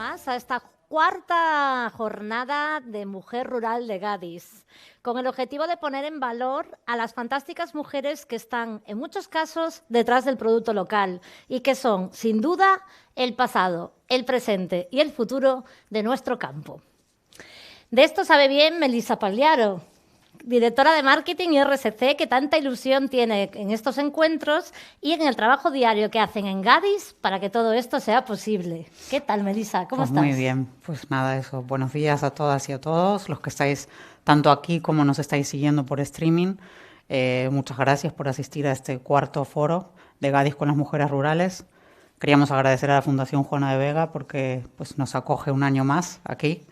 más a esta cuarta jornada de Mujer Rural de Gadis, con el objetivo de poner en valor a las fantásticas mujeres que están, en muchos casos, detrás del producto local y que son, sin duda, el pasado, el presente y el futuro de nuestro campo. De esto sabe bien Melissa Pagliaro, directora de Marketing y RSC, que tanta ilusión tiene en estos encuentros y en el trabajo diario que hacen en Gadis para que todo esto sea posible. ¿Qué tal, Melissa? ¿Cómo estás? Muy bien, pues nada, eso. Buenos días a todas y a todos, los que estáis tanto aquí como nos estáis siguiendo por streaming. Muchas gracias por asistir a este cuarto foro de Gadis con las mujeres rurales. Queríamos agradecer a la Fundación Juana de Vega porque pues, nos acoge un año más aquí.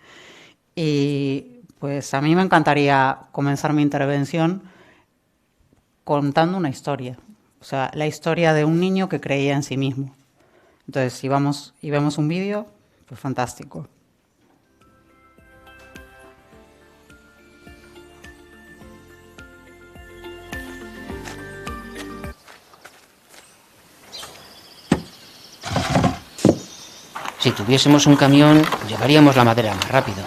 Y pues a mí me encantaría comenzar mi intervención contando una historia, o sea, la historia de un niño que creía en sí mismo. Entonces, si vamos y vemos un vídeo, pues fantástico. Si tuviésemos un camión, llevaríamos la madera más rápido.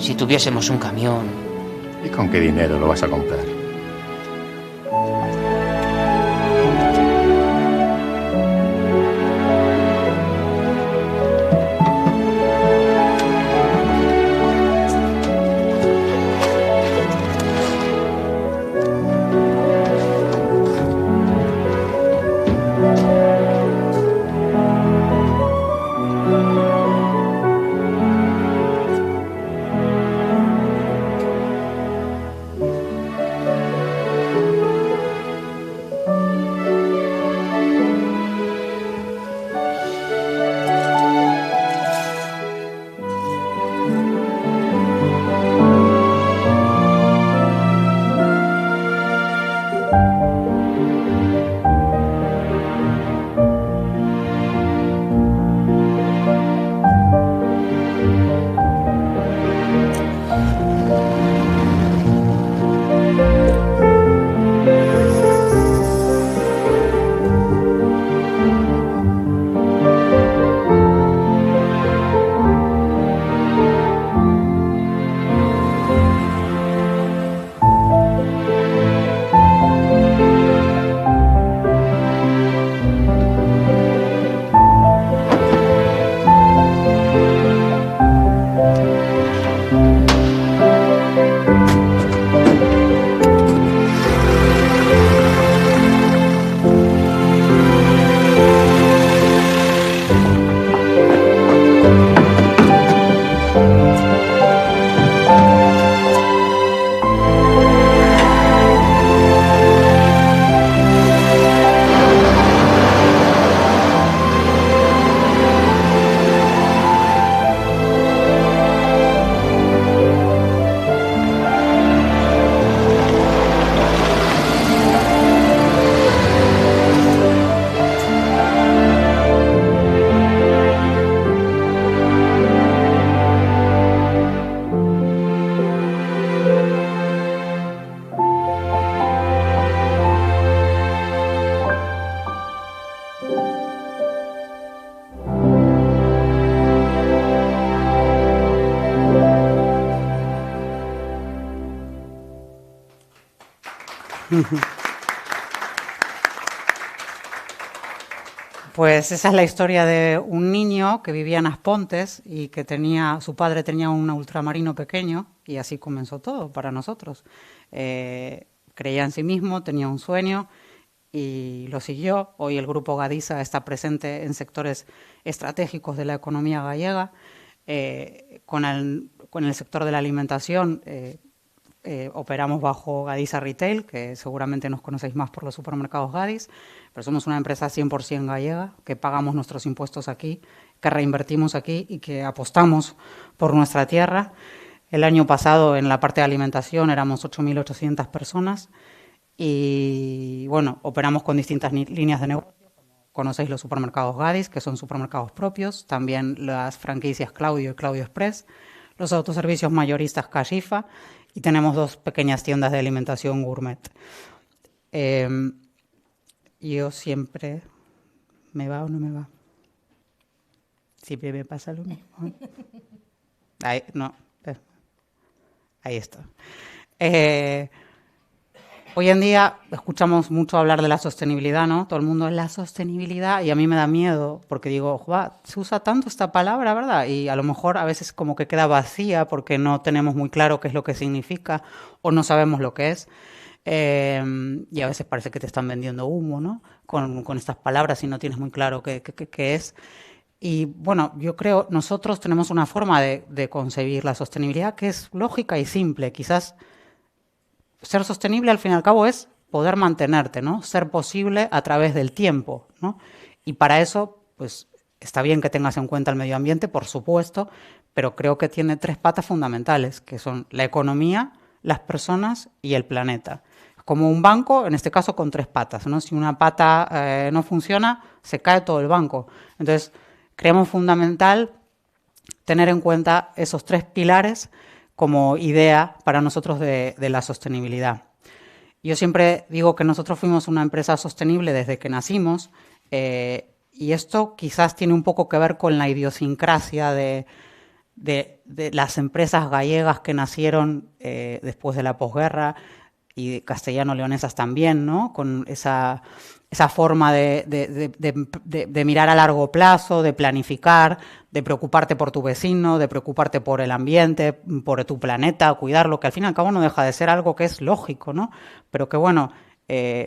Si tuviésemos un camión... ¿Y con qué dinero lo vas a comprar? Pues esa es la historia de un niño que vivía en Aspontes y que su padre tenía un ultramarino pequeño y así comenzó todo para nosotros. Creía en sí mismo, tenía un sueño y lo siguió. Hoy el Grupo Gadisa está presente en sectores estratégicos de la economía gallega. Con el sector de la alimentación operamos bajo Gadisa Retail, que seguramente nos conocéis más por los supermercados Gadis, pero somos una empresa 100% gallega, que pagamos nuestros impuestos aquí, que reinvertimos aquí y que apostamos por nuestra tierra. El año pasado en la parte de alimentación éramos 8.800 personas y bueno, operamos con distintas líneas de negocio. Conocéis los supermercados Gadis, que son supermercados propios, también las franquicias Claudio y Claudio Express, los autoservicios mayoristas Cashifa y tenemos 2 pequeñas tiendas de alimentación gourmet. Yo siempre... ¿Me va o no me va? Siempre me pasa lo mismo. Ahí, no, ahí está. Hoy en día escuchamos mucho hablar de la sostenibilidad, ¿no? Todo el mundo es la sostenibilidad y a mí me da miedo porque digo, se usa tanto esta palabra, ¿verdad? Y a lo mejor a veces como que queda vacía porque no tenemos muy claro qué es lo que significa o no sabemos lo que es. Y a veces parece que te están vendiendo humo, ¿no? Con estas palabras y no tienes muy claro qué es. Y bueno, yo creo, nosotros tenemos una forma de concebir la sostenibilidad que es lógica y simple. Quizás ser sostenible al fin y al cabo es poder mantenerte, ¿no? Ser posible a través del tiempo, ¿no? Y para eso, pues está bien que tengas en cuenta el medio ambiente, por supuesto, pero creo que tiene 3 patas fundamentales, que son la economía, las personas y el planeta. Como un banco, en este caso con 3 patas, ¿no? Si una pata no funciona, se cae todo el banco. Entonces, creemos fundamental tener en cuenta esos 3 pilares como idea para nosotros de la sostenibilidad. Yo siempre digo que nosotros fuimos una empresa sostenible desde que nacimos y esto quizás tiene un poco que ver con la idiosincrasia de las empresas gallegas que nacieron después de la posguerra y castellano-leonesas también, ¿no? Con esa forma de mirar a largo plazo, de planificar, de preocuparte por tu vecino, de preocuparte por el ambiente, por tu planeta, cuidarlo, que al fin y al cabo no deja de ser algo que es lógico, ¿no? Pero que bueno,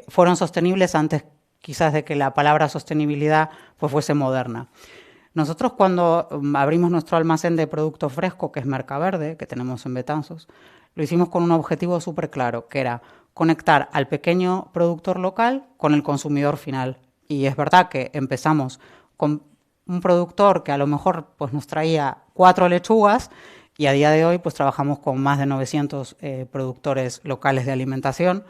fueron sostenibles antes quizás de que la palabra sostenibilidad pues fuese moderna. Nosotros cuando abrimos nuestro almacén de producto fresco, que es Mercaverde, que tenemos en Betanzos, lo hicimos con un objetivo súper claro, que era conectar al pequeño productor local con el consumidor final. Y es verdad que empezamos con un productor que a lo mejor pues, nos traía 4 lechugas y a día de hoy pues trabajamos con más de 900 productores locales de alimentación.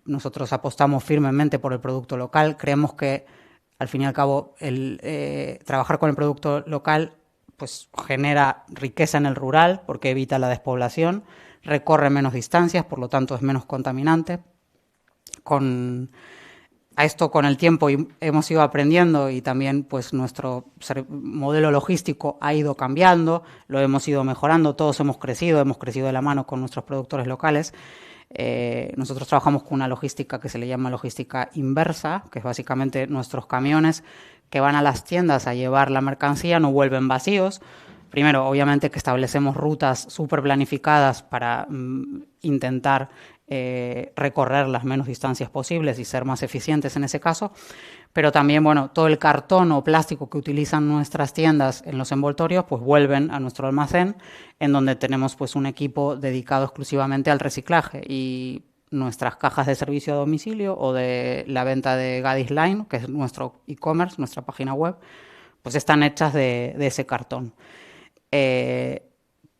Nosotros apostamos firmemente por el producto local, creemos que al fin y al cabo trabajar con el producto local pues genera riqueza en el rural porque evita la despoblación, recorre menos distancias, por lo tanto es menos contaminante. A esto con el tiempo hemos ido aprendiendo y también pues nuestro modelo logístico ha ido cambiando, lo hemos ido mejorando, todos hemos crecido de la mano con nuestros productores locales. Nosotros trabajamos con una logística que se le llama logística inversa, que es básicamente nuestros camiones que van a las tiendas a llevar la mercancía no vuelven vacíos. Primero, obviamente que establecemos rutas súper planificadas para intentar recorrer las menos distancias posibles y ser más eficientes en ese caso, pero también, bueno, todo el cartón o plástico que utilizan nuestras tiendas en los envoltorios, pues vuelven a nuestro almacén, en donde tenemos pues un equipo dedicado exclusivamente al reciclaje y nuestras cajas de servicio a domicilio o de la venta de Gadis Line, que es nuestro e-commerce, nuestra página web, pues están hechas de ese cartón.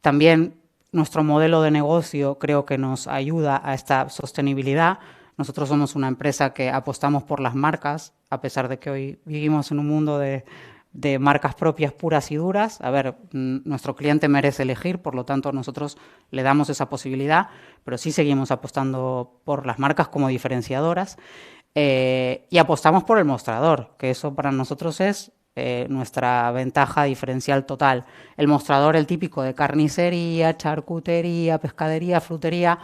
También nuestro modelo de negocio creo que nos ayuda a esta sostenibilidad. Nosotros somos una empresa que apostamos por las marcas, a pesar de que hoy vivimos en un mundo de marcas propias puras y duras. A ver, nuestro cliente merece elegir, por lo tanto nosotros le damos esa posibilidad, pero sí seguimos apostando por las marcas como diferenciadoras y apostamos por el mostrador, que eso para nosotros es nuestra ventaja diferencial total. El mostrador, el típico de carnicería, charcutería, pescadería, frutería,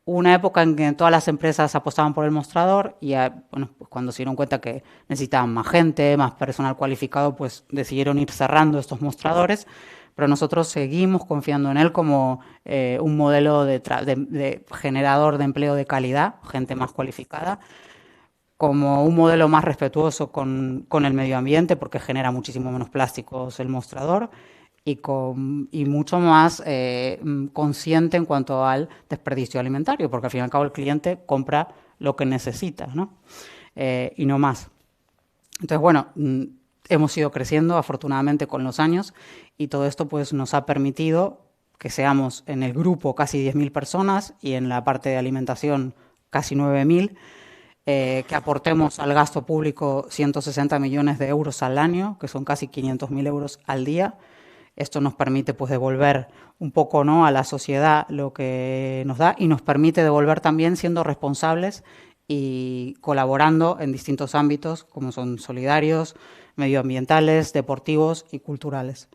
una época en que todas las empresas apostaban por el mostrador y bueno, pues cuando se dieron cuenta que necesitaban más gente, más personal cualificado, pues decidieron ir cerrando estos mostradores, pero nosotros seguimos confiando en él como un modelo de generador de empleo de calidad, gente más cualificada, como un modelo más respetuoso con el medio ambiente porque genera muchísimo menos plásticos el mostrador y mucho más consciente en cuanto al desperdicio alimentario, porque al fin y al cabo el cliente compra lo que necesita, ¿no? Y no más. Entonces, bueno, hemos ido creciendo afortunadamente con los años y todo esto pues nos ha permitido que seamos en el grupo casi 10.000 personas y en la parte de alimentación casi 9.000, que aportemos al gasto público 160 millones de euros al año, que son casi 500.000 euros al día, Esto nos permite pues devolver un poco, ¿no?, a la sociedad lo que nos da y nos permite devolver también siendo responsables y colaborando en distintos ámbitos como son solidarios, medioambientales, deportivos y culturales.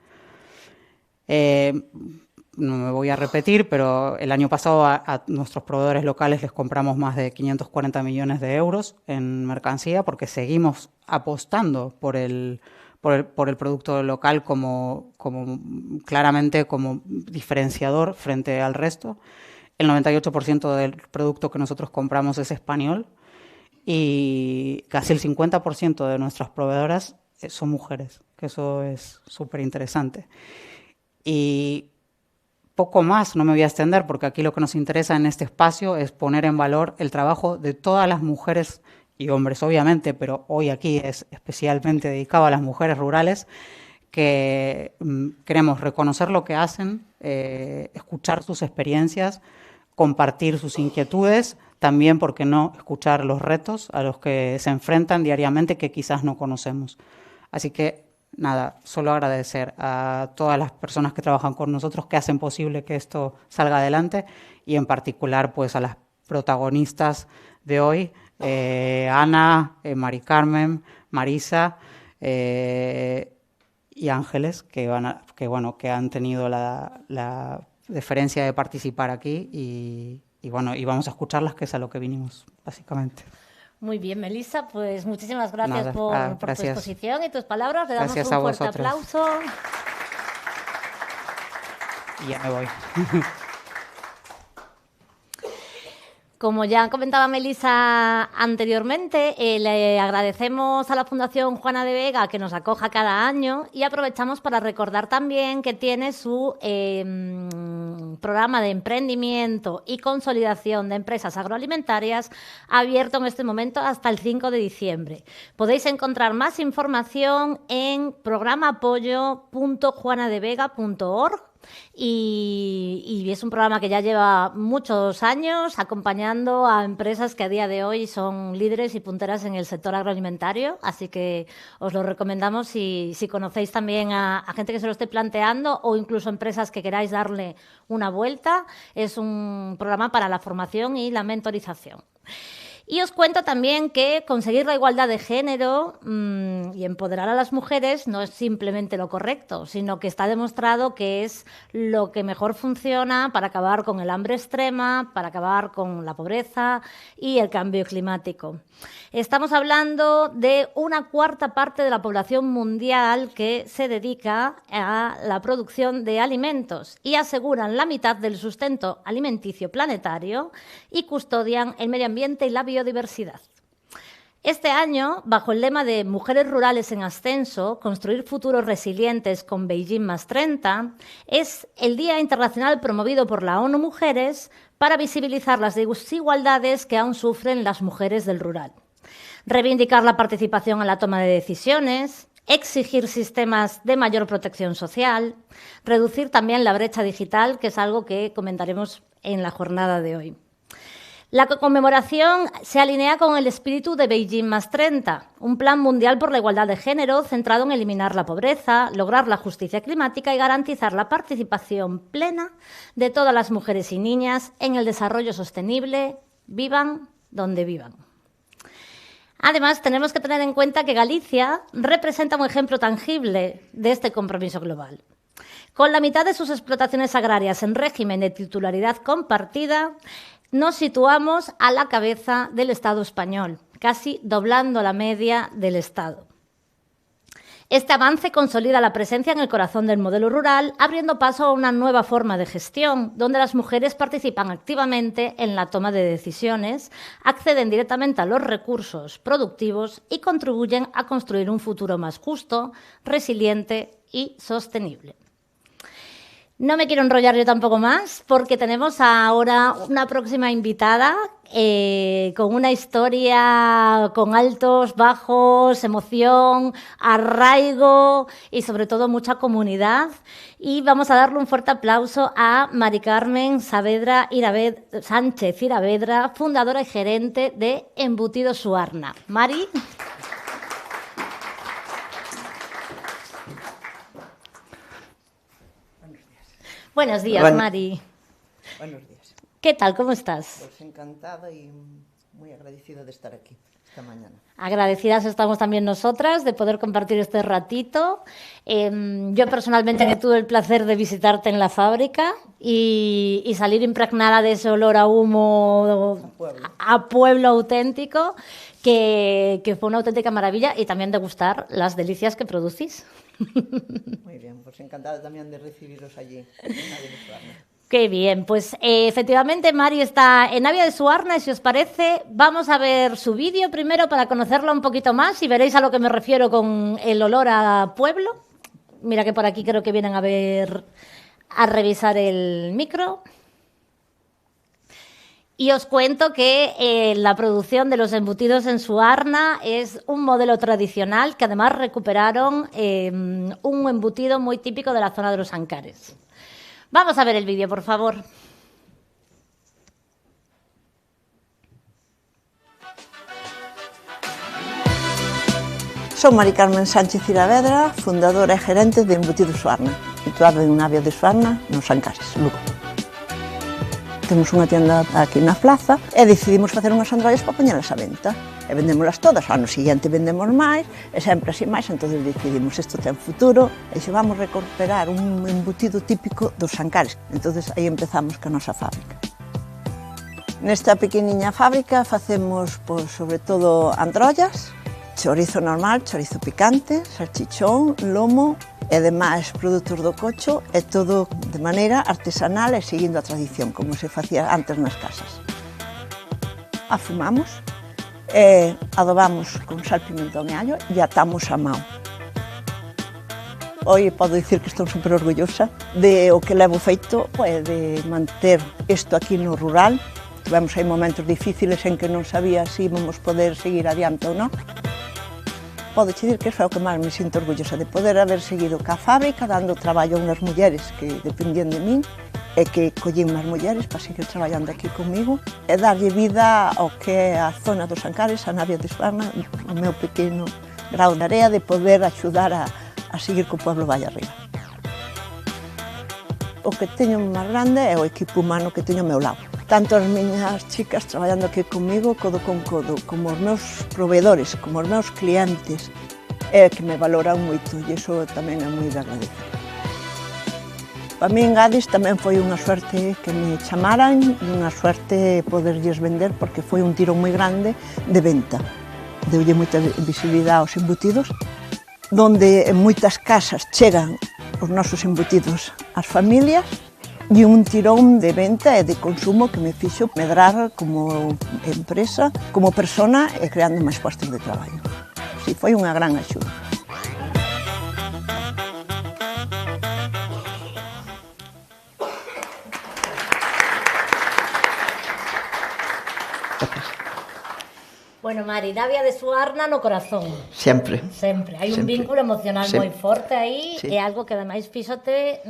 No me voy a repetir, pero el año pasado a nuestros proveedores locales les compramos más de 540 millones de euros en mercancía porque seguimos apostando por el producto local como claramente como diferenciador frente al resto. El 98% del producto que nosotros compramos es español y casi el 50% de nuestras proveedoras son mujeres, que eso es súper interesante. Y poco más, no me voy a extender porque aquí lo que nos interesa en este espacio es poner en valor el trabajo de todas las mujeres y hombres, obviamente, pero hoy aquí es especialmente dedicado a las mujeres rurales que queremos reconocer lo que hacen, escuchar sus experiencias, compartir sus inquietudes, también, ¿por qué no?, escuchar los retos a los que se enfrentan diariamente que quizás no conocemos. Así que nada, solo agradecer a todas las personas que trabajan con nosotros, que hacen posible que esto salga adelante y en particular pues a las protagonistas de hoy, Ana, Mari Carmen, Marisa y Ángeles, que han tenido la deferencia de participar aquí y vamos a escucharlas, que es a lo que vinimos básicamente. Muy bien, Melissa, pues muchísimas gracias Nada, por tu gracias. exposición y tus palabras. Le damos Gracias un a fuerte vosotros. aplauso. Y ya me voy. Como ya comentaba Melissa anteriormente, le agradecemos a la Fundación Juana de Vega que nos acoja cada año y aprovechamos para recordar también que tiene su programa de emprendimiento y consolidación de empresas agroalimentarias abierto en este momento hasta el 5 de diciembre. Podéis encontrar más información en programapoyo.juanadevega.org. Y es un programa que ya lleva muchos años acompañando a empresas que a día de hoy son líderes y punteras en el sector agroalimentario, así que os lo recomendamos si conocéis también a gente que se lo esté planteando o incluso empresas que queráis darle una vuelta. Es un programa para la formación y la mentorización. Y os cuento también que conseguir la igualdad de género y empoderar a las mujeres no es simplemente lo correcto, sino que está demostrado que es lo que mejor funciona para acabar con el hambre extrema, para acabar con la pobreza y el cambio climático. Estamos hablando de una cuarta parte de la población mundial que se dedica a la producción de alimentos y aseguran la mitad del sustento alimenticio planetario y custodian el medio ambiente y la biodiversidad. Este año, bajo el lema de Mujeres Rurales en Ascenso, construir futuros resilientes con Beijing +30, es el Día Internacional promovido por la ONU Mujeres para visibilizar las desigualdades que aún sufren las mujeres del rural. Reivindicar la participación en la toma de decisiones, exigir sistemas de mayor protección social, reducir también la brecha digital, que es algo que comentaremos en la jornada de hoy. La conmemoración se alinea con el espíritu de Beijing +30, un plan mundial por la igualdad de género centrado en eliminar la pobreza, lograr la justicia climática y garantizar la participación plena de todas las mujeres y niñas en el desarrollo sostenible, vivan donde vivan. Además, tenemos que tener en cuenta que Galicia representa un ejemplo tangible de este compromiso global. Con la mitad de sus explotaciones agrarias en régimen de titularidad compartida, nos situamos a la cabeza del Estado español, casi doblando la media del Estado. Este avance consolida la presencia en el corazón del modelo rural, abriendo paso a una nueva forma de gestión, donde las mujeres participan activamente en la toma de decisiones, acceden directamente a los recursos productivos y contribuyen a construir un futuro más justo, resiliente y sostenible. No me quiero enrollar yo tampoco más porque tenemos ahora una próxima invitada con una historia con altos, bajos, emoción, arraigo y sobre todo mucha comunidad. Y vamos a darle un fuerte aplauso a Mari Carmen Sánchez Iravedra, fundadora y gerente de Embutidos Suarna. Mari. Buenos días, Bueno. Mari. Buenos días. ¿Qué tal? ¿Cómo estás? Pues encantada y muy agradecida de estar aquí esta mañana. Agradecidas estamos también nosotras de poder compartir este ratito. Yo personalmente que tuve el placer de visitarte en la fábrica y salir impregnada de ese olor a humo a pueblo auténtico, que fue una auténtica maravilla, y también degustar las delicias que producís. Muy bien, pues encantada también de recibiros allí en Navia de Suarna. Qué bien, pues efectivamente Mari está en Navia de Suarna, y si os parece vamos a ver su vídeo primero para conocerla un poquito más y veréis a lo que me refiero con el olor a pueblo. Mira que por aquí creo que vienen a revisar el micro. Y os cuento que la producción de los embutidos en Suarna es un modelo tradicional que además recuperaron un embutido muy típico de la zona de los Ancares. Vamos a ver el vídeo, por favor. Son Mari Carmen Sánchez Iravedra, fundadora e gerente de Embutidos Suarna, situado en Navia de Suarna, nos Ancares, Lugo. Temos unha tienda aquí na plaza e decidimos facer unhas androias para poñelas a venta. E vendémolas todas, ao ano seguinte vendemos máis, e sempre así máis, entón decidimos isto ten futuro, e xe vamos recuperar un embutido típico dos Ancares. Entón aí empezamos ca nosa fábrica. Nesta pequeniña fábrica facemos, pois, sobre todo, androias, chorizo normal, chorizo picante, salchichón, lomo, e demais produtos do cocho, e todo de maneira artesanal e seguindo a tradición, como se facía antes nas casas. Afumamos, e adobamos con sal, pimentón e allo e atamos a mão. Hoy podo dicir que estou super orgullosa de o que levo feito, de manter isto aquí no rural. Tivemos aí momentos difíciles en que non sabía se íbamos poder seguir adiante ou non. Podo dicir que iso é o que máis me sinto orgullosa, de poder haber seguido ca fábrica dando traballo a unhas mulleres que dependían de min, e que collín unhas mulleres para seguir traballando aquí comigo e darlle vida ao que é a zona dos Ancares, a Navia de Suarna, o meu pequeno grau de area de poder axudar a seguir co pueblo vai arriba. O que teño máis grande é o equipo humano que teño ao meu lado. Tanto as miñas chicas traballando aquí comigo, codo con codo, como os meus proveedores, como os meus clientes, que me valoran moito, e iso tamén é moi de agradecer. Para mí en Gadis tamén foi unha suerte que me chamaran e unha suerte poderlles vender, porque foi un tiro moi grande de venta. Deulle moita visibilidade aos embutidos, donde en moitas casas chegan os nosos embutidos ás familias, e un tirón de venta e de consumo que me fixo medrar como empresa, como persona e creando máis postos de traballo. Si, foi unha gran axuda. Bueno, Mari, Navia de Suarna no corazón. Sempre. Sempre. Hai un Sempre. vínculo emocional Sí. moi forte aí, Sí. e algo que ademais fíxote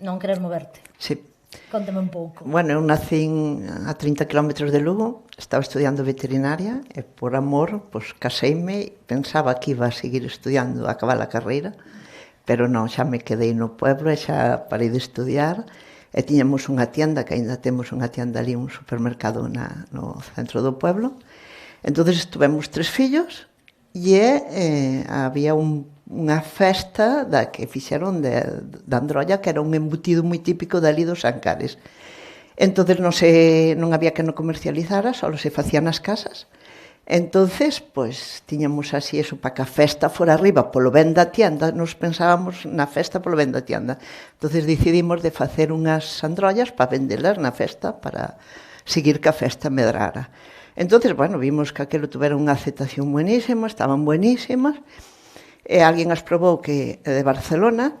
non querer moverte. Sí. Conteme un pouco. Bueno, eu nacín a 30 km de Lugo, estaba estudiando veterinaria e por amor, pois caseime, pensaba que iba a seguir estudiando, a acabar a carreira, pero non, xa me quedei no pueblo e xa parei de estudiar, e tiñamos unha tienda, que aínda temos unha tienda ali, un supermercado no centro do pueblo. Entonces estuvemos 3 fillos e había unha festa da que fixeron da androlla, que era un embutido moi típico dali dos Ancares. Entonces non había que no comercializara, só se facía nas casas. Entonces, pois, tiñamos así eso, para que a festa fora arriba polo ben da tienda, nos pensábamos na festa polo ben da tienda. Entonces decidimos de facer unhas androllas para vendelas na festa, para seguir que a festa medrara. Entonces, bueno, vimos que aquilo tuvera unha aceptación buenísima, estaban buenísimas, e alguén as probou que é de Barcelona,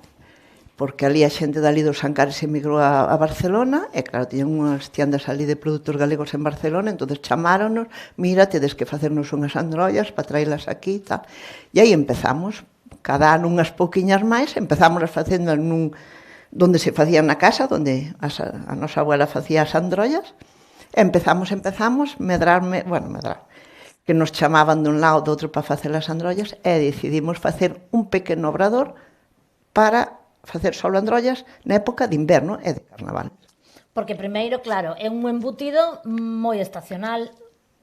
porque ali a xente dali dos Ancares emigrou a Barcelona, e claro, tiñan unhas tiendas ali de produtos galegos en Barcelona, entonces chamáronos, mira, tedes que facernos unhas androllas para traelas aquí e tal. E aí empezamos, cada ano unhas pouquiñas máis, empezamos facendo donde se facían na casa, donde a nosa abuela facía as androllas, e empezamos, medrar, que nos chamaban dun lado do outro para facer as androllas, e decidimos facer un pequeno obrador para facer solo androllas na época de inverno e de carnaval. Porque primeiro, claro, é un embutido moi estacional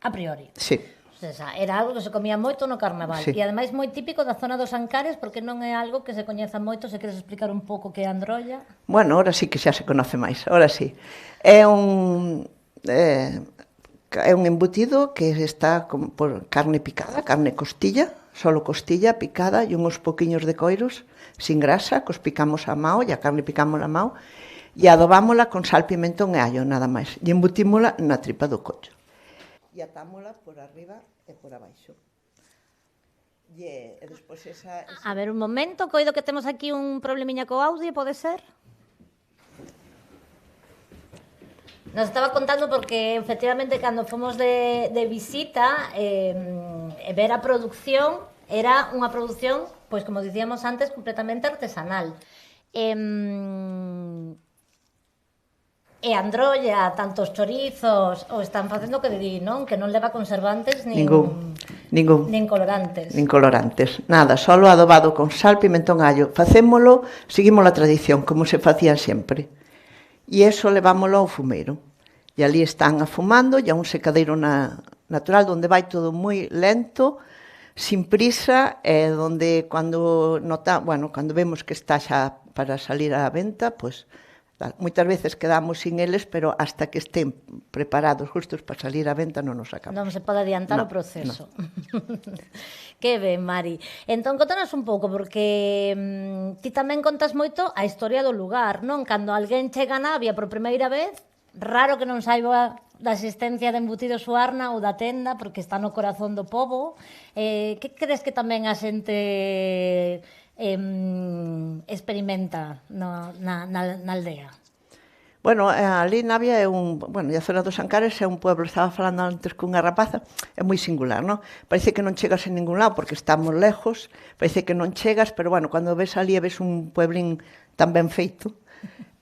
a priori. Sí. O sea, era algo que se comía moito no carnaval. Sí. E ademais moi típico da zona dos Ancares, porque non é algo que se coñeza moito. Se queres explicar un pouco que é a androlla. Bueno, ahora sí que xa se conoce máis, ahora sí. É un embutido que está por carne picada, carne costilla, solo costilla picada e uns poquiños de coiros, sin grasa, que os picamos a mao, e a carne picamos a mao, e adobámola con sal, pimentón e allo, nada máis. E embutímola na tripa do collo. E atámola por arriba e por abaixo. E despois esa... A ver, un momento, coido que temos aquí un problemiña co audio, pode ser? Nos estaba contando porque, efectivamente, cando fomos de visita, ver a produción, era unha produción, pois, como dicíamos antes, completamente artesanal. E androlla, tanto os chorizos, o están facendo que di, non? Que non leva conservantes nin colorantes. Nin colorantes, nada, solo adobado con sal, pimentón, allo. Facémolo, seguimos a tradición, como se facía sempre. E eso levámolo ao fumeiro. E ali están afumando, e a un secadeiro natural, onde vai todo moi lento, sin prisa, e onde cando vemos que está xa para salir á venta, pois, moitas veces quedamos sin eles, pero hasta que estén preparados justos para salir á venta non nos sacamos. Non se pode adiantar o proceso. Que ben, Mari. Entón, contanos un pouco, porque ti tamén contas moito a historia do lugar, non? Cando alguén chega a Navia por primeira vez, raro que non saiba da existencia de Embutidos Suarna ou da tenda, porque está no corazón do pobo. Que crees que tamén a xente experimenta na aldea? Bueno, ali Navia é a zona dos Ancares é un pueblo, estaba falando antes cunha rapaza, é moi singular, non? Parece que non chegas en ningún lado, porque estamos lejos, parece que non chegas, pero, cando ves ali, ves un pueblín tan ben feito,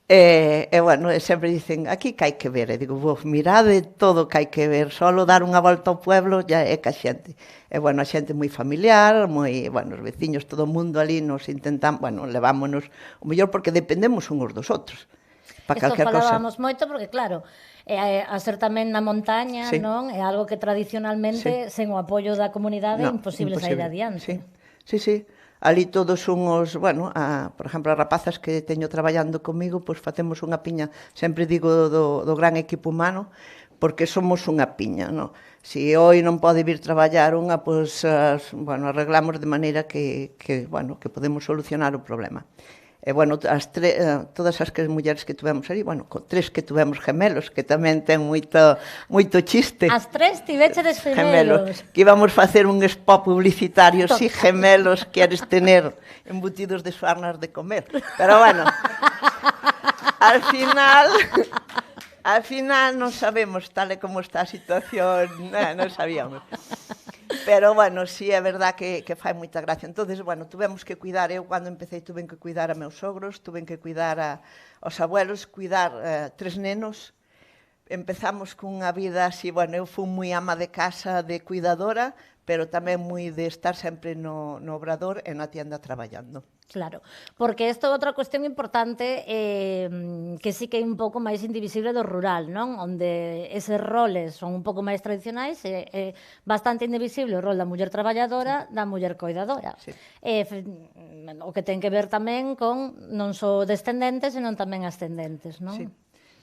sempre dicen, aquí que hai que ver, e digo, mirade todo que hai que ver, solo dar unha volta ao pueblo já é que a xente. A xente moi familiar, os veciños, todo o mundo ali nos intentan, levámonos o mellor porque dependemos uns dos outros. Isto falábamos moito porque, claro, a ser tamén na montaña, sí. Non? É algo que tradicionalmente, sen o apoio da comunidade, é imposible sair adiante. Sí. Ali todos uns, por exemplo, as rapazas que teño traballando comigo, pois facemos unha piña, sempre digo do gran equipo humano, porque somos unha piña, non? Se hoy non pode vir traballar unha, pois, arreglamos de maneira que podemos solucionar o problema. E, todas as mulleres que tivemos ali, tres que tivemos gemelos, que tamén ten moito chiste. As tres tivechedes gemelos. Que íbamos facer un spot publicitario, si gemelos queres tener embutidos de suarnas de comer. Pero, al final non sabemos tal e como está a situación, non sabíamos. Pero, sí, é verdad que fai moita gracia. Entonces, tuvemos que cuidar, eu cando empecé tuve que cuidar a meus sogros, tuve que cuidar aos abuelos, cuidar 3 nenos. Empezamos cunha vida así, eu fui moi ama de casa, de cuidadora, pero tamén moi de estar sempre no obrador e na tienda traballando. Claro, porque isto é outra cuestión importante que sí que é un pouco máis indivisible do rural, non? Onde eses roles son un pouco máis tradicionais e é bastante indivisible o rol da muller traballadora, da muller coidadora. Sí. O que ten que ver tamén con non só descendentes, senón tamén ascendentes, non? Sí.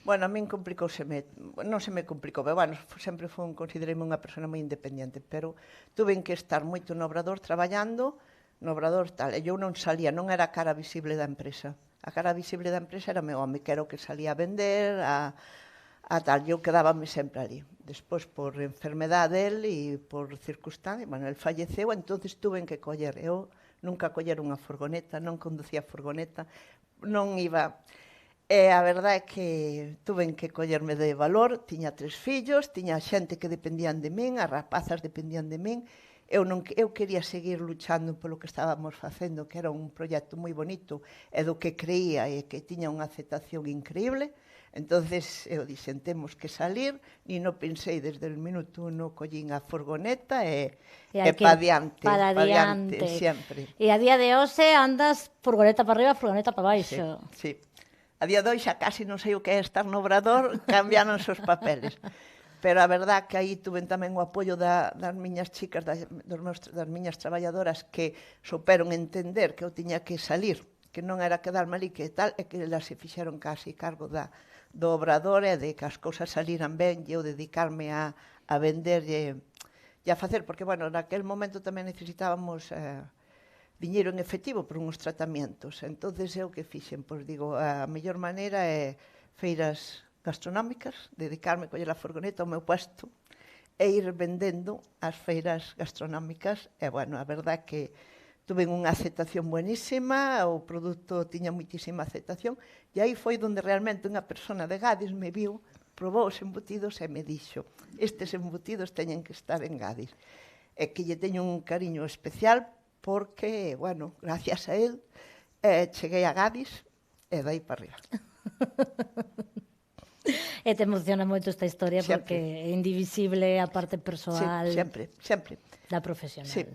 A min complicouseme, non se me complicou, pero sempre considerei unha persona moi independente, pero tuve que estar moito no obrador traballando, no obrador tal, e eu non salía, non era a cara visible da empresa. A cara visible da empresa era meu home, que era o que salía a vender, a tal, eu quedábame sempre ali. Despois, por enfermedade del e por circunstancia, el falleceu, entonces tuve que coller. Eu nunca coller unha furgoneta, non conducía furgoneta, non iba... E a verdade é que tuve que collerme de valor, tiña 3 fillos, tiña xente que dependían de min, as rapazas dependían de min. Eu quería seguir luchando polo que estábamos facendo, que era un proxecto moi bonito e do que creía e que tiña unha aceptación increíble. Entonces eu dixen, temos que salir, e non pensei desde o minuto 1, collín a furgoneta e pa diante, sempre. E a día de hoxe andas furgoneta para arriba, furgoneta para baixo. Sí. A día de hoxe xa casi non sei o que é estar no obrador, cambiaron os papeles. Pero a verdad que aí tuven tamén o apoio das miñas chicas, das miñas traballadoras que souperon entender que eu tiña que salir, que non era quedarme ali que tal, e que elas se fixeron casi cargo do obrador e de que as cousas saliran ben e eu dedicarme a vender e a facer, porque, bueno, naquel momento tamén necesitábamos diñeiro en efectivo por uns tratamentos. Entonces eu que fixen? Pois digo, a mellor maneira é feiras gastronómicas, dedicarme a coller a furgoneta ao meu puesto e ir vendendo as feiras gastronómicas. E, bueno, a verdad que tuve unha aceptación buenísima, o produto tiña moitísima aceptación, e aí foi onde realmente unha persona de Gadis me viu, probou os embutidos e me dixo, estes embutidos teñen que estar en Gadis. E que lle teño un cariño especial porque, bueno, gracias a él, cheguei a Gadis e dai para arriba. E te emociona moito esta historia porque é indivisible a parte persoal da profesional. Sí.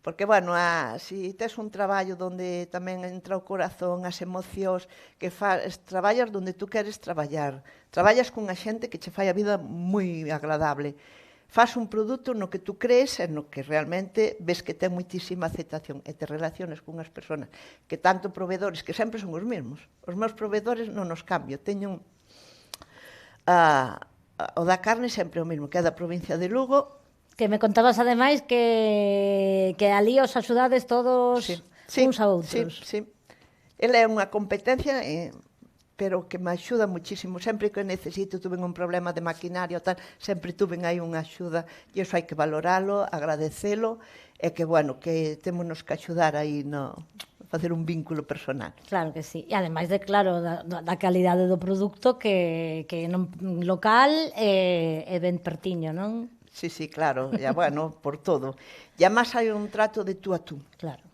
Porque, bueno, si tes un traballo onde tamén entra o corazón, as emocións, que traballas onde tú queres traballar, traballas cunha xente que che fai a vida moi agradable, faz un produto no que tú crees e no que realmente ves que ten moitísima aceptación e te relaciones con unhas persoas que tanto proveedores, que sempre son os mesmos. Os meus proveedores non os cambio, teño o da carne sempre o mesmo, que é da provincia de Lugo. Que me contabas, ademais, que ali os axudades todos uns a outros. Sí. Ela é unha competencia, pero que me axuda muchísimo. Sempre que necesito, tuve un problema de maquinaria, tal, sempre tuve aí unha axuda, e iso hai que valoralo, agradecelo, e que, bueno, que temos que axudar aí facer un vínculo personal. Claro que sí. E ademais de, claro, da calidade do produto que non local e ben pertiño, non? Sí, claro, e, bueno, por todo. E además hai un trato de tú a tú. Claro.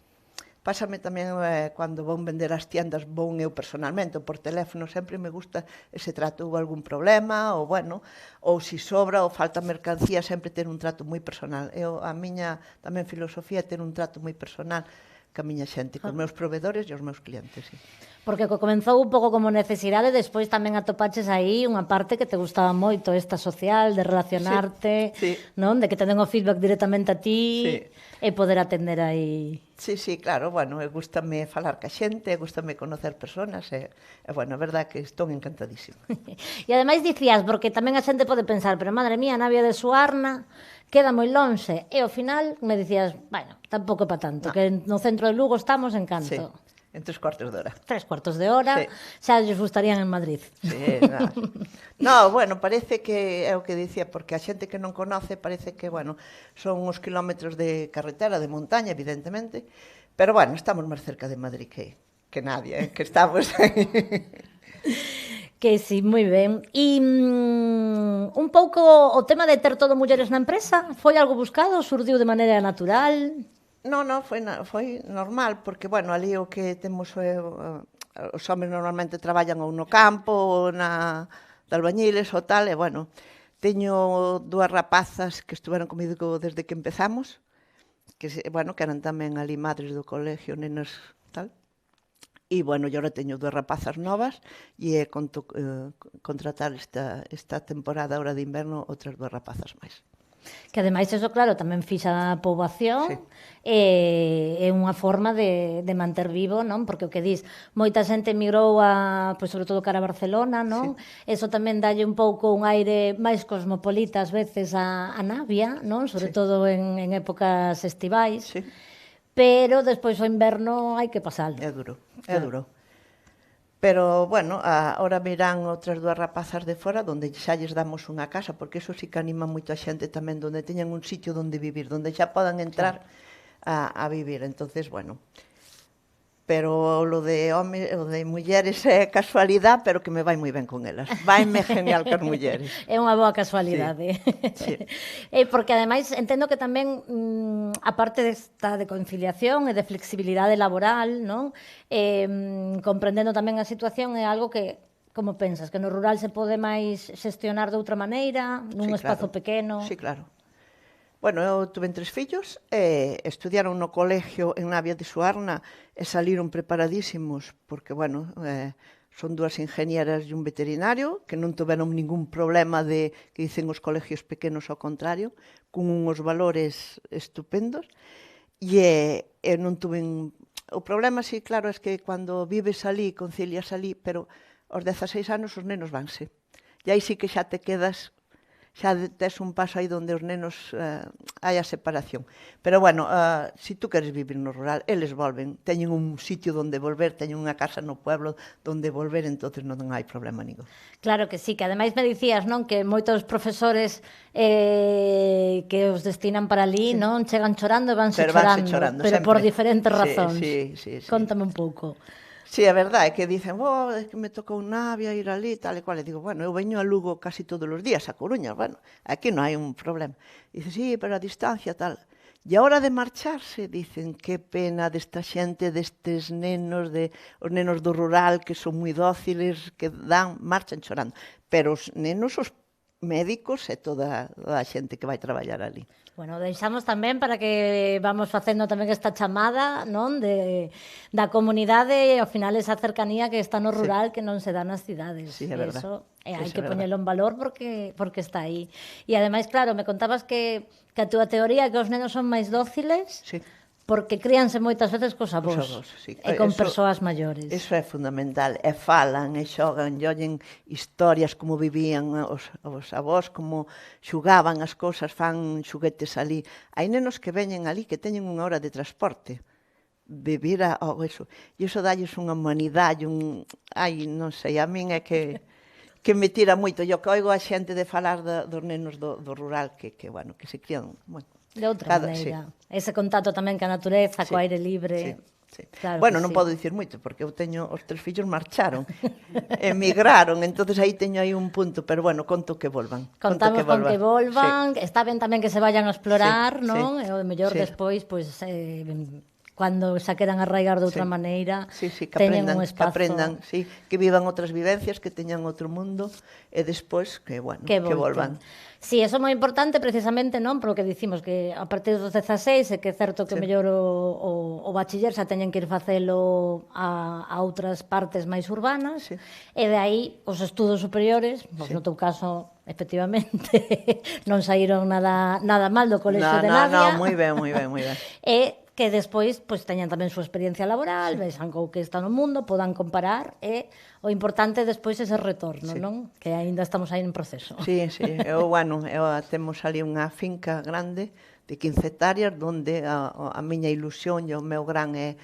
Pásame tamén cando vou vender as tiendas, vou eu personalmente, por teléfono, sempre me gusta ese trato, ou algún problema, ou, bueno, ou si sobra ou falta mercancía, sempre ter un trato moi personal. A miña tamén filosofía é ter un trato moi personal ca miña xente, cos meus proveedores e os meus clientes, sí. Porque comenzou un pouco como necesidade, despois tamén atopaches aí unha parte que te gustaba moito, esta social, de relacionarte, non? De que te den o feedback directamente a ti e poder atender aí. Sí, claro, bueno, gústame falar ca xente, gústame conocer personas, e, bueno, a verdade que estou encantadísima. E ademais dicías, porque tamén a xente pode pensar, pero madre mía, Navia de Suarna queda moi lonxe, e ao final me dicías, bueno, tampouco para tanto, que no centro de Lugo estamos en canto. En 3/4 de hora. 3/4 de hora, xa lles gustarían en Madrid. Sí, no, bueno, parece que é o que dicía, porque a xente que non conoce parece que, bueno, son uns kilómetros de carretera, de montaña, evidentemente, pero, bueno, estamos máis cerca de Madrid que nadie, que estamos aí. Que sí, moi ben. E un pouco o tema de ter todo mulleres na empresa, foi algo buscado, surdiu de maneira natural? Non, foi normal, porque, bueno, ali o que temos os homens normalmente traballan ou no campo, ou de albañiles ou tal, e, bueno, teño 2 rapazas que estuveron comigo desde que empezamos, que, bueno, que eran tamén ali madres do colegio, nenas, tal, e, bueno, eu ahora teño 2 rapazas novas, e contratar esta temporada ahora de inverno outras 2 rapazas máis. Que ademais eso, claro, tamén fixa a poboación é unha forma de manter vivo, non? Porque o que dis, moita xente emigrou pois sobre todo cara a Barcelona, non? Eso tamén dalle un pouco un aire máis cosmopolita ás veces a Navia, non? Sobre todo en épocas estivais. Pero despois o inverno hai que pasalo. É duro. Pero, bueno, ahora virán outras 2 rapazas de fora onde xa lles damos unha casa, porque iso sí que anima moito a xente tamén, onde teñan un sitio onde vivir, onde xa podan entrar a vivir. Entonces, bueno, pero lo de mulleres é casualidade, pero que me vai moi ben con elas. Vaime genial cas mulleres. É unha boa casualidade. Sí. Porque ademais entendo que tamén a parte desta de conciliación e de flexibilidade laboral, non? Comprendendo tamén a situación é algo que Como pensas? Que no rural se pode máis xestionar de outra maneira, nun espazo pequeno? Sí, claro. Bueno, eu tuve 3 fillos e estudiaron no colegio en Navia de Suarna e saliron preparadísimos porque, bueno, son 2 ingenieras e un veterinario que non tiveron ningún problema de que dicen os colegios pequenos ao contrario, con uns valores estupendos e non tuven... O problema, sí, claro, é que cando vives alí, concilias alí, pero aos 16 anos os nenos vanse. E aí sí que xa te quedas, xa tes un paso aí donde os nenos hai a separación. Pero bueno, se tú queres vivir no rural, eles volven, teñen un sitio donde volver, teñen unha casa no pueblo donde volver, entonces non hai problema ningún. Claro que sí, que ademais me dicías, non, que moitos profesores que os destinan para ali, non, chegan chorando e vanse chorando, pero por diferentes razóns. Sí. Contame un pouco. Sí, é verdade, é que dicen, é que me tocou Navia ir ali, tal e cual. E digo, bueno, eu veño a Lugo casi todos os días, a Coruña, bueno, aquí non hai un problema. E dice, sí, pero a distancia, tal. E a hora de marcharse, dicen, que pena desta xente, destes nenos, os nenos do rural, que son moi dóciles, que marchan chorando. Pero os nenos, os médicos e toda a xente que vai traballar ali. Bueno, deixamos tamén para que vamos facendo tamén esta chamada, non, da comunidade e ao final esa cercanía que está no rural que non se dá nas cidades. Sí, é verdade. Hai que poñelo en valor porque está aí. E ademais, claro, me contabas que a túa teoría é que os nenos son máis dóciles. Sí. Porque críanse moitas veces cos avós, sí. E con persoas maiores. Eso é fundamental. E falan, e xogan, e ollen historias como vivían os avós, como xugaban as cousas, fan xuguetes ali. Hai nenos que veñen ali que teñen unha hora de transporte. Vivir eso. E iso dalles unha humanidade, non sei, a min é que me tira moito. Eu que oigo a xente de falar dos nenos do rural que se crían, bueno, de outra maneira. Sí. Ese contacto tamén ca natureza, co aire libre. Sí. Claro, bueno, non podo dicir moito, porque eu teño os 3 fillos marcharon, emigraron, entonces aí teño aí un punto, pero bueno, conto que volvan. Contamos con que volvan, está ben tamén que se vayan a explorar, non? E o mellor despois, pois, cando xa queran arraigar de outra maneira, teñen un espazo. Que aprendan, que vivan outras vivencias, que teñan outro mundo, e despois, que volvan. Sí, eso é moi importante precisamente, non, polo que dicimos que a partir dos 16 é que é certo que mellor o bachiller xa teñen que ir facelo a outras partes máis urbanas, e de aí os estudos superiores, pois no teu caso, efectivamente, non saíron nada mal do colexio de Navia. Non, moi ben. E que despois pois teñan tamén súa experiencia laboral, vexan co que está no mundo, podan comparar, e o importante despois é ese retorno, non? Que aínda estamos aí en proceso. Sí, temos ali unha finca grande de 15 hectáreas onde a miña ilusión e o meu gran é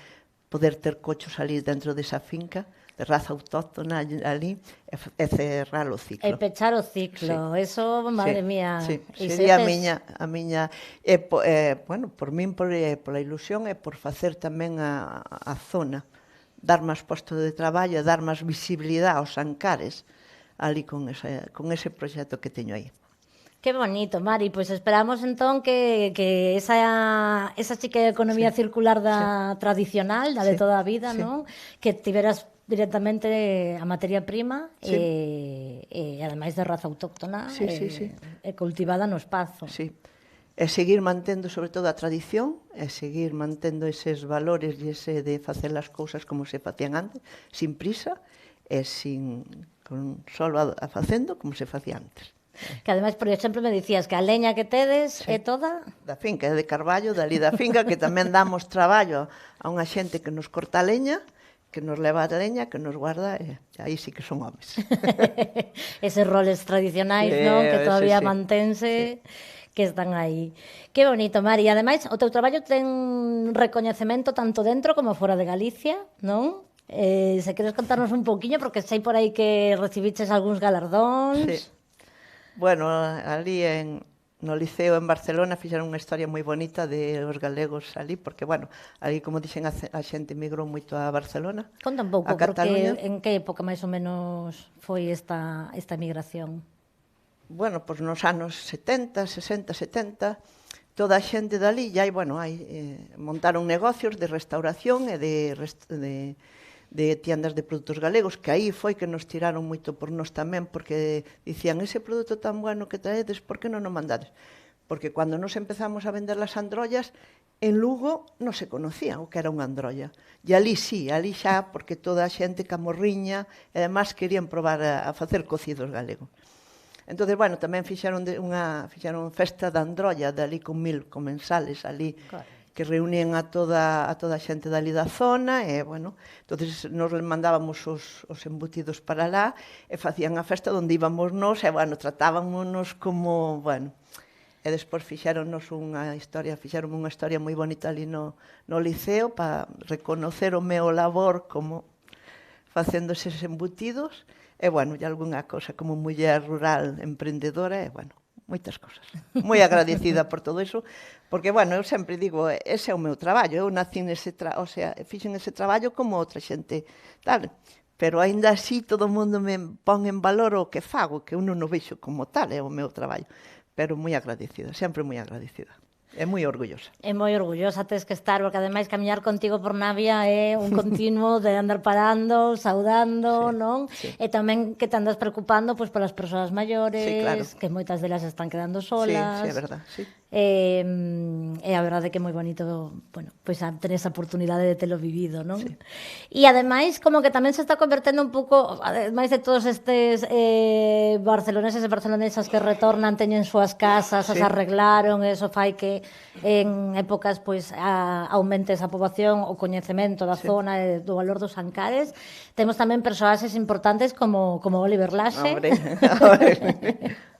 poder ter cochos ali dentro desa finca de raza autóctona ali e cerrar o ciclo. E pechar o ciclo, eso, madre mía. Sería a miña bueno, por min, pola ilusión e por facer tamén a zona, dar máis posto de traballo, dar máis visibilidade aos ancares ali con ese proxecto que teño aí. Que bonito, Mari. Pois esperamos entón que esa chica economía circular tradicional, da de toda a vida, non? Que tiveras directamente a materia prima e ademais de raza autóctona e cultivada no espazo. Sí. E seguir mantendo sobre todo a tradición, e seguir mantendo eses valores e ese de facer as cousas como se facían antes, sin prisa e solo a facendo como se facía antes. Que ademais, por exemplo, me dicías que a leña que tedes é toda... Da finca, é de Carballo, dali da finca, que tamén damos traballo a unha xente que nos corta a leña, que nos leva a leña, que nos guarda, e aí sí que son homes. Eses roles tradicionais, non? Que todavía mantense, que están aí. Que bonito, Mari. Ademais, o teu traballo ten recoñecemento tanto dentro como fora de Galicia, non? Se queres contarnos un pouquiño, porque sei por aí que recibiches algúns galardóns. Sí. Bueno, ali no Liceo en Barcelona fixeron unha historia moi bonita de os galegos ali, porque, bueno, ali, como dixen, a xente migrou moito a Barcelona. Conta un pouco, porque en que época máis ou menos foi esta migración? Bueno, pois nos anos 70, 60, 70, toda a xente dali, montaron negocios de restauración e de de tiendas de produtos galegos, que aí foi que nos tiraron moito por nós tamén, porque dicían, ese produto tan bueno que traedes, por que non o mandades? Porque cando nos empezamos a vender las androllas, en Lugo non se conocía o que era unha androlla. E ali sí, ali xa, porque toda a xente camorriña, e además querían probar a facer cocidos galegos. Entón, bueno, tamén fixeron festa da androlla, dali con 1000 comensales ali, claro, que reunían a toda a xente dali da zona, e, bueno, entonces nos mandábamos os embutidos para lá, e facían a festa onde íbamos nós, e, bueno, tratábamos como, bueno, e despois fixeronme unha historia moi bonita ali no liceo para reconocer o meu labor como facendo eses embutidos, e, bueno, e algunha cosa como muller rural emprendedora, e, bueno, moitas cosas. Moi agradecida por todo iso, porque, bueno, eu sempre digo, ese é o meu traballo, eu nací nese o sea, fixen ese traballo como outra xente, tal, pero aínda así todo o mundo me pon en valor o que fago, que eu non o vexo como tal, é o meu traballo, pero moi agradecida, sempre moi agradecida. É moi orgullosa. É moi orgullosa, tes que estar, porque ademais camiñar contigo por Navia é un continuo de andar parando, saudando, sí, non? Sí. E tamén que te andas preocupando pois polas persoas maiores, sí, claro, que moitas delas están quedando solas. Sí, é verdad, sí. E a verdade que é moi bonito, bueno, pois ter esa oportunidade de telo vivido, non? Sí. E ademais, como que tamén se está convertendo un pouco, ademais de todos estes barceloneses e barcelonesas que retornan, teñen súas casas, sí, as arreglaron, e eso fai que en épocas pois aumente esa poboación, o coñecemento da sí, zona e do valor dos Ancares. Temos tamén persoaxes importantes como Oliver Laxe. Hombre,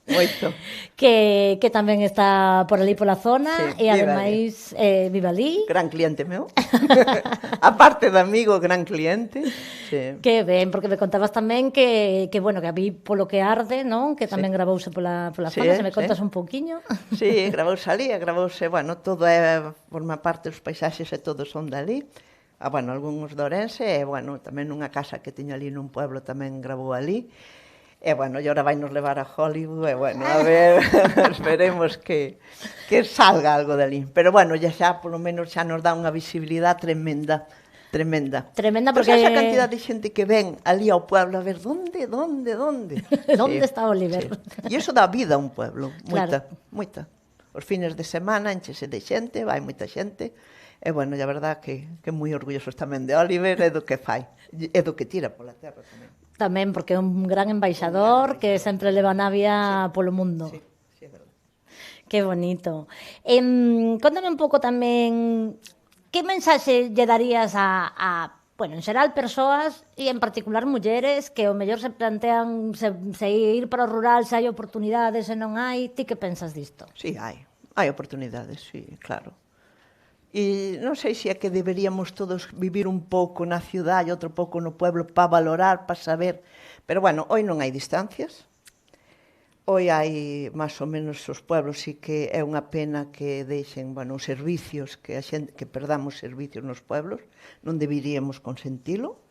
moito. Que tamén está por ali pola zona, sí, e ademais vive ali. Gran cliente meu. Aparte de amigo, gran cliente. Sí. Que ben, porque me contabas tamén que bueno, que a vi polo que arde, non? Que tamén sí, gravouse pola sí, zona, se me contas sí, un pouquiño. Sí, gravouse ali, gravouse, bueno, todo forma parte dos paisaxes e todos son dali. Bueno, algúns de Ourense, e, bueno, tamén nunha casa que tiña ali nun pueblo tamén gravou ali. E, bueno, e agora vai nos levar a Hollywood, e, bueno, a ver, esperemos que salga algo dali. Pero, bueno, xa polo menos xa nos dá unha visibilidad tremenda. Tremenda, porque... Esa cantidad de xente que ven ali ao pueblo a ver onde? Onde sí, está Oliver? Sí. E iso dá vida a un pueblo, moita, claro, moita. Os fines de semana enchese de xente, vai moita xente. E, bueno, a verdad que moi orgullosos tamén de Oliver e do que fai, e do que tira pola terra tamén. Tamén, porque é un gran embaixador que sempre leva Navia polo mundo. Sí, sí, é verdade. Que bonito. Contame un pouco tamén, que mensaxe lle darías bueno, en xeral, persoas e en particular mulleres que o mellor se plantean se ir para o rural, se hai oportunidades, se non hai, ti que pensas disto? Sí, hai oportunidades, sí, claro. E non sei se é que deberíamos todos vivir un pouco na cidade e outro pouco no pueblo para valorar, para saber. Pero, bueno, hoy non hai distancias. Hoy hai, máis ou menos, os pueblos sí que é unha pena que deixen, bueno, os servicios, que perdamos servicios nos pueblos. Non deberíamos consentilo.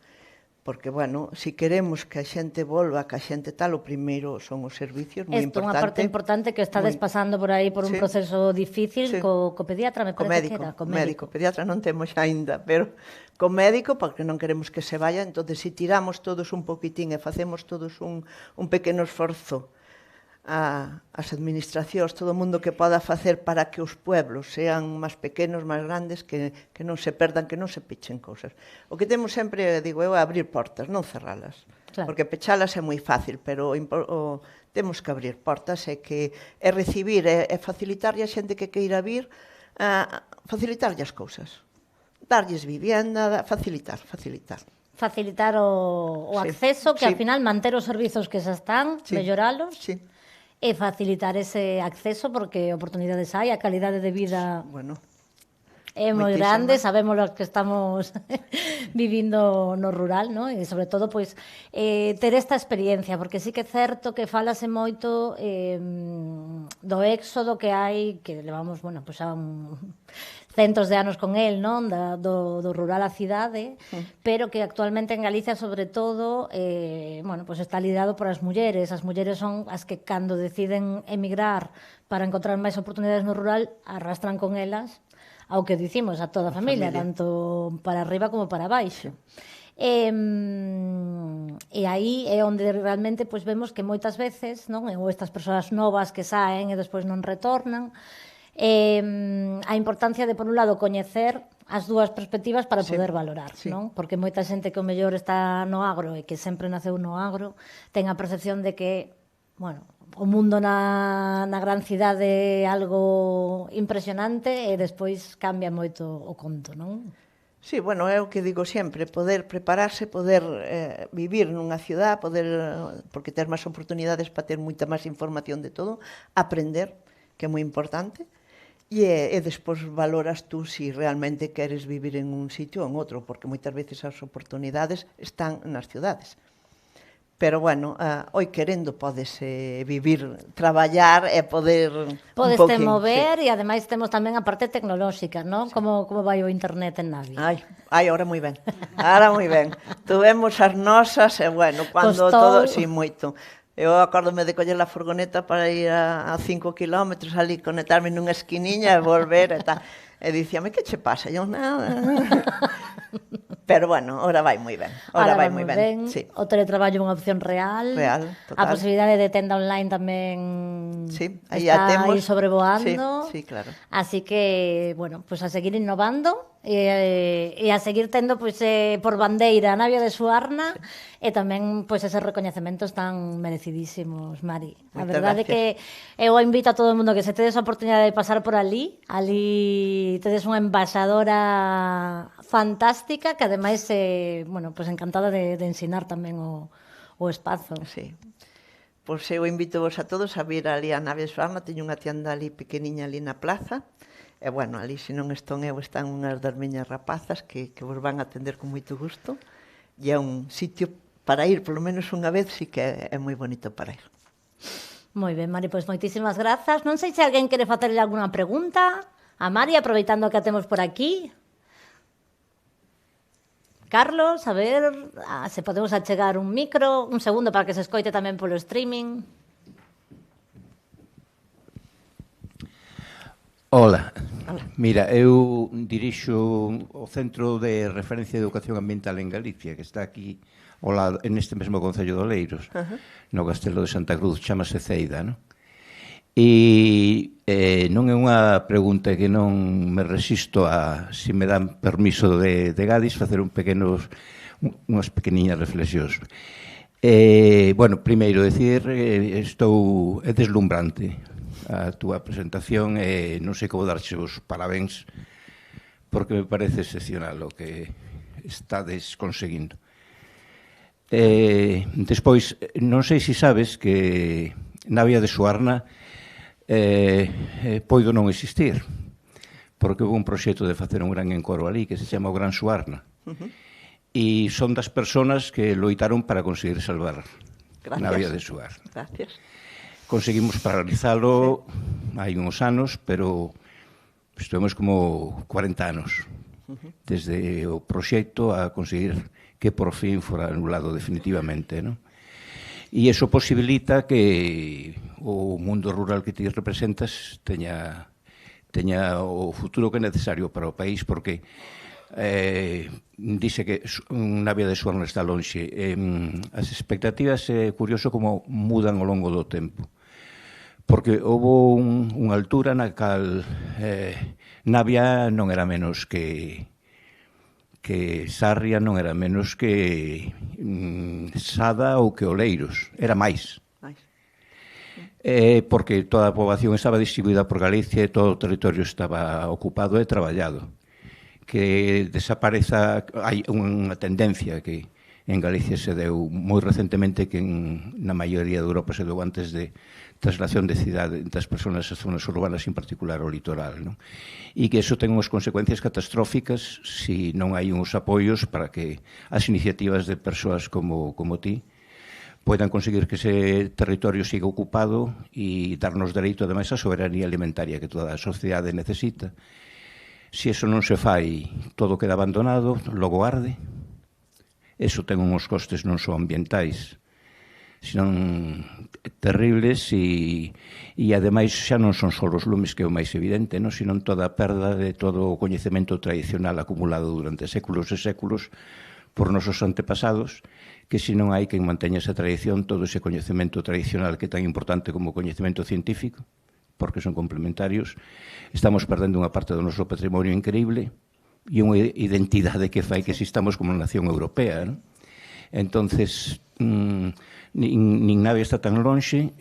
Porque, bueno, si queremos que a xente volva, que a xente tal, o primeiro son os servicios, moi importante. Unha parte importante que estades pasando por aí por un proceso difícil co pediatra, me parece que era. Co médico. Pediatra non temos aínda, pero co médico, porque non queremos que se vaya, entón, se tiramos todos un poquitín e facemos todos un pequeno esforzo as administracións, todo o mundo que poda facer para que os pueblos sean máis pequenos, máis grandes, que non se perdan, que non se pechen cousas. O que temos sempre, digo eu, é abrir portas, non cerralas. Claro. Porque pechalas é moi fácil, pero temos que abrir portas e recibir e facilitarlle a xente que queira vir, facilitarlle as cousas. Darlles vivienda, facilitar. Facilitar o acceso, que ao final manter os servizos que xa están, melloralos. Sí. E facilitar ese acceso, porque oportunidades hai, a calidade de vida é moi grande, sabemos os que estamos vivindo no rural, ¿no? E sobre todo, pois, ter esta experiencia, porque sí que é certo que falase moito do éxodo que hai, que levamos, bueno, pois xa centos de anos con el, non? Do rural á cidade, pero que actualmente en Galicia, sobre todo, bueno, pues está liderado por as mulleres. As mulleres son as que, cando deciden emigrar para encontrar máis oportunidades no rural, arrastran con elas ao que dicimos, a toda a familia, tanto para arriba como para baixo. E aí é onde realmente pois, vemos que moitas veces non, ou estas persoas novas que saen e despois non retornan, a importancia de, por un lado, coñecer as dúas perspectivas para poder valorar, non? Porque moita xente que o mellor está no agro e que sempre naceu no agro ten a percepción de que, bueno, o mundo na gran cidade é algo impresionante e despois cambia moito o conto, non? Sí, bueno, é o que digo sempre, poder prepararse, poder vivir nunha ciudad, porque ter máis oportunidades para ter moita máis información de todo, aprender, que é moi importante, e despois valoras tú si realmente queres vivir en un sitio ou en outro, porque moitas veces as oportunidades están nas ciudades. Pero, bueno, hoy querendo podes vivir, traballar e poder podes te mover, e ademais temos tamén a parte tecnolóxica, non? Como vai o internet en Navia? Ahora moi ben. Ahora moi ben. Tuvemos as nosas e, bueno, cando todo... Sí, moito. Eu acórdome de coller a furgoneta para ir a 5 kilómetros ali, conectarme nunha esquiniña e volver e tal. E dicíame, que che pasa? Eu, nada. Pero, bueno, ahora vai moi ben. Ahora vai moi ben. Sí. O teletraballo é unha opción real. Real, total. A posibilidade de tenda online tamén está aí sobrevoando. Sí, claro. Así que, bueno, pues a seguir innovando e a seguir tendo pues, por bandeira a Navia de Suarna e tamén pues, eses recoñecementos tan merecidísimos, Mari. A verdade é que eu invito a todo o mundo que se tedes a oportunidade de pasar por ali tedes unha embaixadora fantástica que ademais bueno, pues encantada de ensinar tamén o espazo. Sí. Pois eu invito vos a todos a vir ali a Navia de Suarna, teño unha tienda ali pequeniña ali na plaza. E, bueno, ali se non estou eu, están unhas das miñas rapazas que vos van a atender con moito gusto. E é un sitio para ir, polo menos unha vez, sí que é moi bonito para ir. Moi ben, Mari, pois moitísimas grazas. Non sei se alguén quere facerle alguna pregunta a Mari, aproveitando que a temos por aquí. Carlos, a ver, se podemos achegar un micro, un segundo para que se escoite tamén polo streaming. Ola. Mira, eu dirixo o Centro de Referencia de Educación Ambiental en Galicia, que está aquí ao lado, en este mesmo Concello de Oleiros, no Castelo de Santa Cruz, chamase Ceida, non? E non é unha pregunta que non me resisto a, se me dan permiso de Gadis, facer unhas pequeniñas reflexións. Bueno, primeiro, decir, é deslumbrante a túa presentación e non sei como darche os parabéns porque me parece excepcional o que estades conseguindo. Despois, non sei se sabes que Navia de Suarna poido non existir porque houve un proxecto de facer un gran encoro ali que se chama o Gran Suarna e son das persoas que loitaron para conseguir salvar Navia de Suarna. Gracias. Conseguimos paralizalo hai uns anos, pero estuvemos como 40 anos desde o proxecto a conseguir que por fin fora anulado definitivamente, non? E iso posibilita que o mundo rural que ti representas teña o futuro que é necesario para o país, porque dice que Navia de Suarna está lonxe. As expectativas é curioso como mudan ao longo do tempo, porque houve unha altura na cal Navia non era menos que Sarria, non era menos que Sada ou que Oleiros, era máis. Porque toda a poboación estaba distribuída por Galicia e todo o territorio estaba ocupado e traballado. Que desapareza, hai unha tendencia que en Galicia se deu moi recentemente, que na maioría de Europa se deu antes de traslación de cidade das persoas ás zonas urbanas, en particular o litoral, non? E que iso ten unhas consecuencias catastróficas se non hai uns apoios para que as iniciativas de persoas como ti poidan conseguir que ese territorio siga ocupado e darnos dereito, ademais, á soberanía alimentaria que toda a sociedade necesita. Se iso non se fai, todo queda abandonado, logo arde. Iso ten uns costes non só ambientais, senón terribles e ademais xa non son só os lumes, que é o máis evidente, non? Senón toda a perda de todo o coñecemento tradicional acumulado durante séculos e séculos por nosos antepasados, que se non hai quen manteña esa tradición, todo ese coñecemento tradicional que é tan importante como o coñecemento científico, porque son complementarios, estamos perdendo unha parte do noso patrimonio increíble e unha identidade que fai que existamos como nación europea, non? Entonces, nin nave está tan lonxe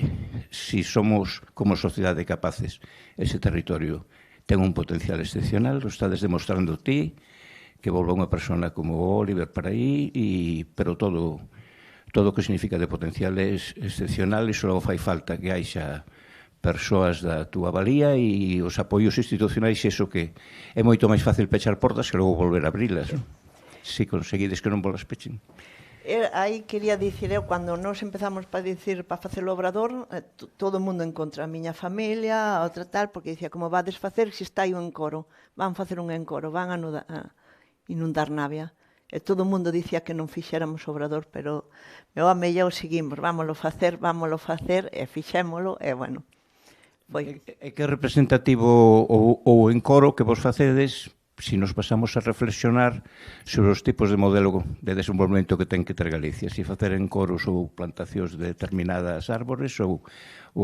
si somos como sociedade capaces. Ese territorio ten un potencial excepcional, lo estades demostrando ti, que volva unha persona como Oliver para aí, pero todo o que significa de potencial é excepcional e só fai falta que haixa persoas da túa valía e os apoios institucionais, iso que é moito máis fácil pechar portas que logo volver a abrilas. Se conseguides que non volas pechen. Aí quería dicir, cando nos empezamos para facer o obrador, todo o mundo en contra, a miña familia, a outra tal, porque dicía, como vades facer se está aí un encoro, van facer un encoro, van a inundar Navia. E todo o mundo dicía que non fixéramos obrador, pero meu home e eu seguimos, vámolo facer, e fixémolo, e bueno, foi. É que é representativo o encoro que vos facedes se nos pasamos a reflexionar sobre os tipos de modelo de desenvolvemento que ten que ter Galicia, se facer encoros ou plantacións de determinadas árbores ou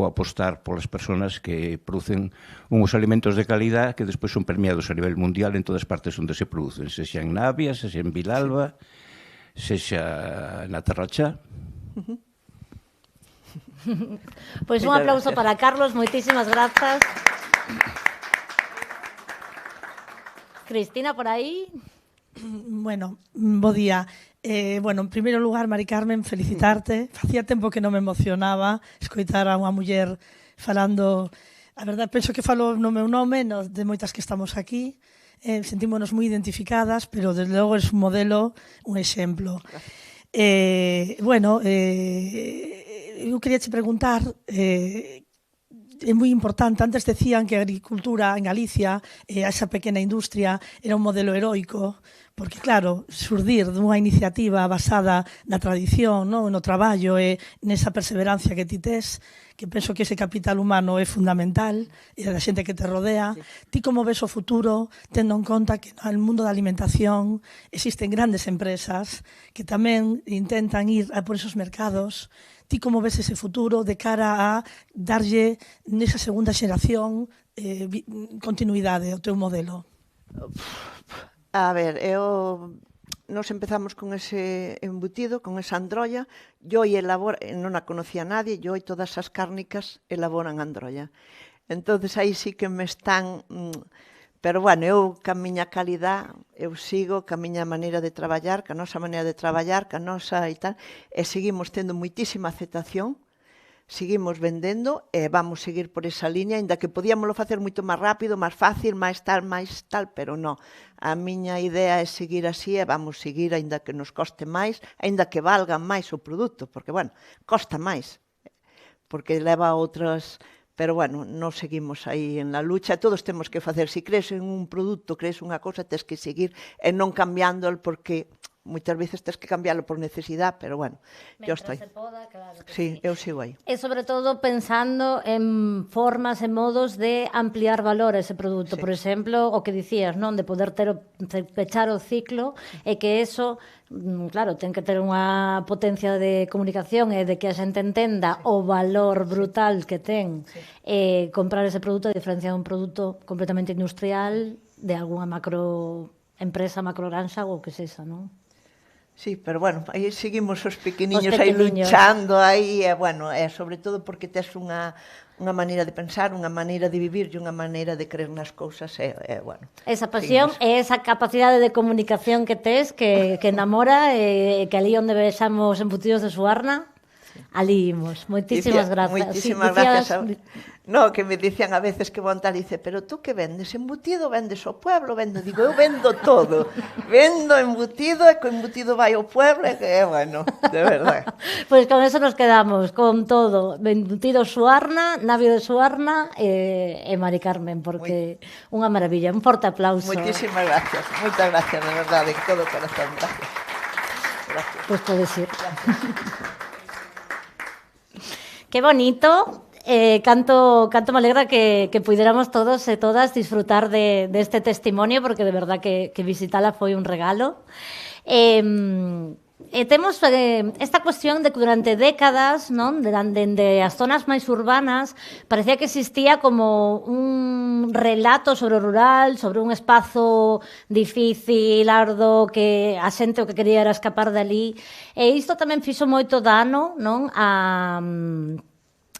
apostar polas persoas que producen uns alimentos de calidad que despois son premiados a nivel mundial en todas partes onde se producen, sexa en Navia, sexa en Vilalba, sexa na Terrachá. Pois un aplauso para Carlos, moitísimas grazas. Cristina, por aí. Bueno, bo día. En primeiro lugar, Mari Carmen, felicitarte. Facía tempo que non me emocionaba escoitar a unha muller falando. A verdade, penso que falo no meu nome, de moitas que estamos aquí. Sentímonos moi identificadas, pero desde logo é un modelo, un exemplo. Eu queria te preguntar, é moi importante, antes decían que a agricultura en Galicia, esa pequena industria, era un modelo heroico, porque claro, surdir dunha iniciativa basada na tradición, no traballo e nesa perseverancia que ti tes, que penso que ese capital humano é fundamental, e a xente que te rodea. Ti como ves o futuro, tendo en conta que no mundo da alimentación existen grandes empresas que tamén intentan ir a por esos mercados. Ti como ves ese futuro de cara a darlle nesa segunda xeración continuidade ao teu modelo? A ver, nos empezamos con ese embutido, con esa androlla. Yo non a conocía nadie, yo e todas as cárnicas elaboran androlla. Entonces aí sí que me están... Pero bueno, eu ca miña calidad, eu sigo ca miña maneira de traballar, ca nosa maneira de traballar, ca nosa e tal, e seguimos tendo moitísima aceptación, seguimos vendendo e vamos seguir por esa liña, ainda que podíamoslo facer moito máis rápido, máis fácil, máis tal, pero non. A miña idea é seguir así e vamos seguir, ainda que nos coste máis, ainda que valga máis o produto, porque, bueno, costa máis, porque leva outras... Pero, bueno, nos seguimos aí en la lucha, todos temos que facer, se crees en un produto, crees unha cosa, tens que seguir e non cambiándolo, porque moitas veces tens que cambiarlo por necesidade, pero, bueno, eu estou. Claro sí, eu sigo aí. E, sobre todo, pensando en formas e modos de ampliar valor a ese produto. Sí. Por exemplo, o que dicías, non? De poder pechar o ciclo e que eso... Claro, ten que ter unha potencia de comunicación e de que a xente entenda o valor brutal que ten comprar ese produto a diferencia de un produto completamente industrial de algunha macroempresa, macrogranxa ou que sexa, non? Sí, pero bueno, aí seguimos os pequeniños aí luchando aí, e bueno, sobre todo porque tes unha maneira de pensar, unha maneira de vivir e unha maneira de creer nas cousas, bueno. Esa pasión e esa capacidade de comunicación que tes, que enamora, que ali onde vexamos embutidos de Suarna, ali imos. Moitísimas grazas. Moitísimas gracias. No, que me dicían a veces que Bontal dice, pero tú que vendes? Embutido vendes ao pueblo? Digo, eu vendo todo. Vendo embutido e co embutido vai ao pueblo e que, bueno, de verdade. Pois con eso nos quedamos, con todo. Embutido Suarna, Navio de Suarna e Mari Carmen, porque unha maravilla. Un forte aplauso. Moitísimas gracias. Moitas gracias, de verdade, de todo corazón. Gracias. Pois podes ir. Que bonito. Canto me alegra que puidéramos todos e todas disfrutar de este testimonio, porque de verdad que visitala foi un regalo. Temos esta cuestión de que durante décadas, non, dende as zonas máis urbanas, parecía que existía como un relato sobre o rural, sobre un espazo difícil, ardo, que a xente o que quería era escapar dali. E isto tamén fixo moito dano, non,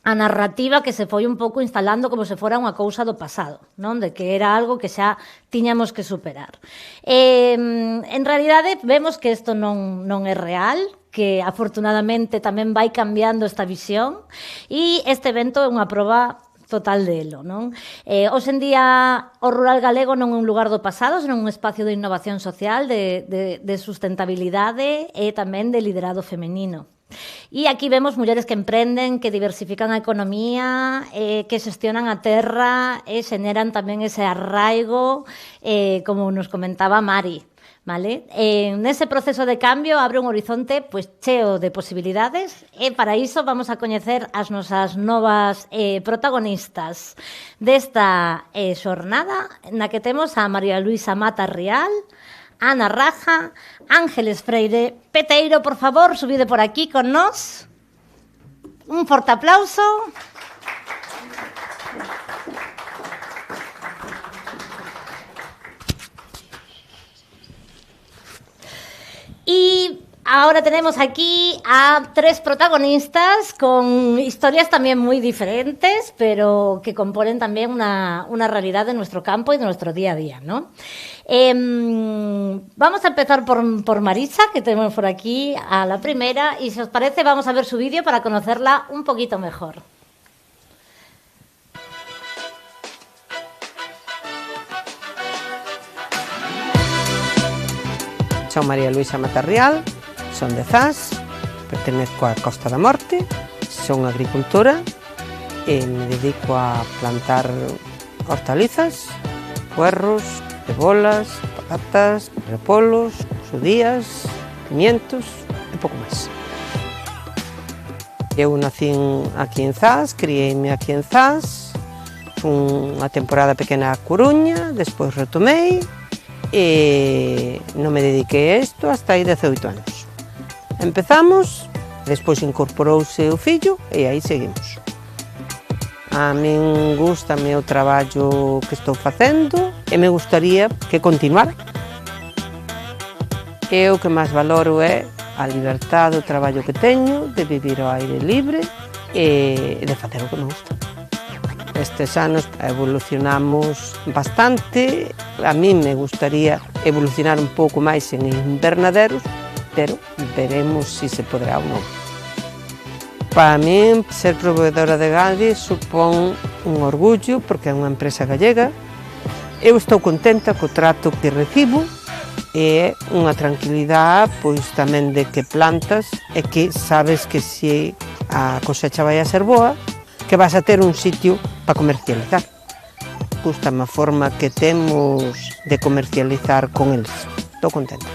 a narrativa que se foi un pouco instalando como se fora unha cousa do pasado, non? De que era algo que xa tiñamos que superar. En realidade, vemos que isto non é real, que afortunadamente tamén vai cambiando esta visión, e este evento é unha proba total delo, non? Hoxe en día o rural galego non é un lugar do pasado, senón un espacio de innovación social, de sustentabilidade e tamén de liderado femenino. E aquí vemos mulleres que emprenden, que diversifican a economía, que xestionan a terra e xeneran tamén ese arraigo, como nos comentaba Mari. Vale? Nese proceso de cambio abre un horizonte pois cheo de posibilidades e para iso vamos a coñecer as nosas novas protagonistas desta xornada na que temos a María Luisa Mata Rial, Ana Raja, Ángeles Freire Peteiro, por favor, subide por aquí con nós. Un forte aplauso. Y ahora tenemos aquí a tres protagonistas con historias también muy diferentes, pero que componen también una realidad de nuestro campo y de nuestro día a día, ¿no? Vamos a empezar por Marisa, que tenemos por aquí a la primera, y si os parece vamos a ver su vídeo para conocerla un poquito mejor. Son María Luisa Mata Rial, son de Zas, pertenezco a Costa da Morte, son agricultora e me dedico a plantar hortalizas, puerros, cebolas, patatas, repolos, judías, pimientos e pouco máis. Eu nacín aquí en Zas, criei-me aquí en Zas, unha temporada pequena a Coruña, despois retomei, e non me dediquei a isto hasta hai 18 anos. Empezamos, despois incorporouse o fillo e aí seguimos. A min gústame o traballo que estou facendo e me gustaría que continuara. E o que máis valoro é a liberdade do traballo que teño, de vivir ao aire libre e de facer o que me gusta. Estes anos evolucionamos bastante, a mí me gustaría evolucionar un pouco máis en invernaderos, pero veremos se se poderá ou non. Para mí, ser proveedora de Gadis supón un orgullo, porque é unha empresa gallega. Eu estou contenta co trato que recibo e é unha tranquilidade, pois tamén de que plantas e que sabes que se a cosecha vai a ser boa, que vas a ter un sitio para comercializar. Gústame a forma que temos de comercializar con eles. Estou contenta.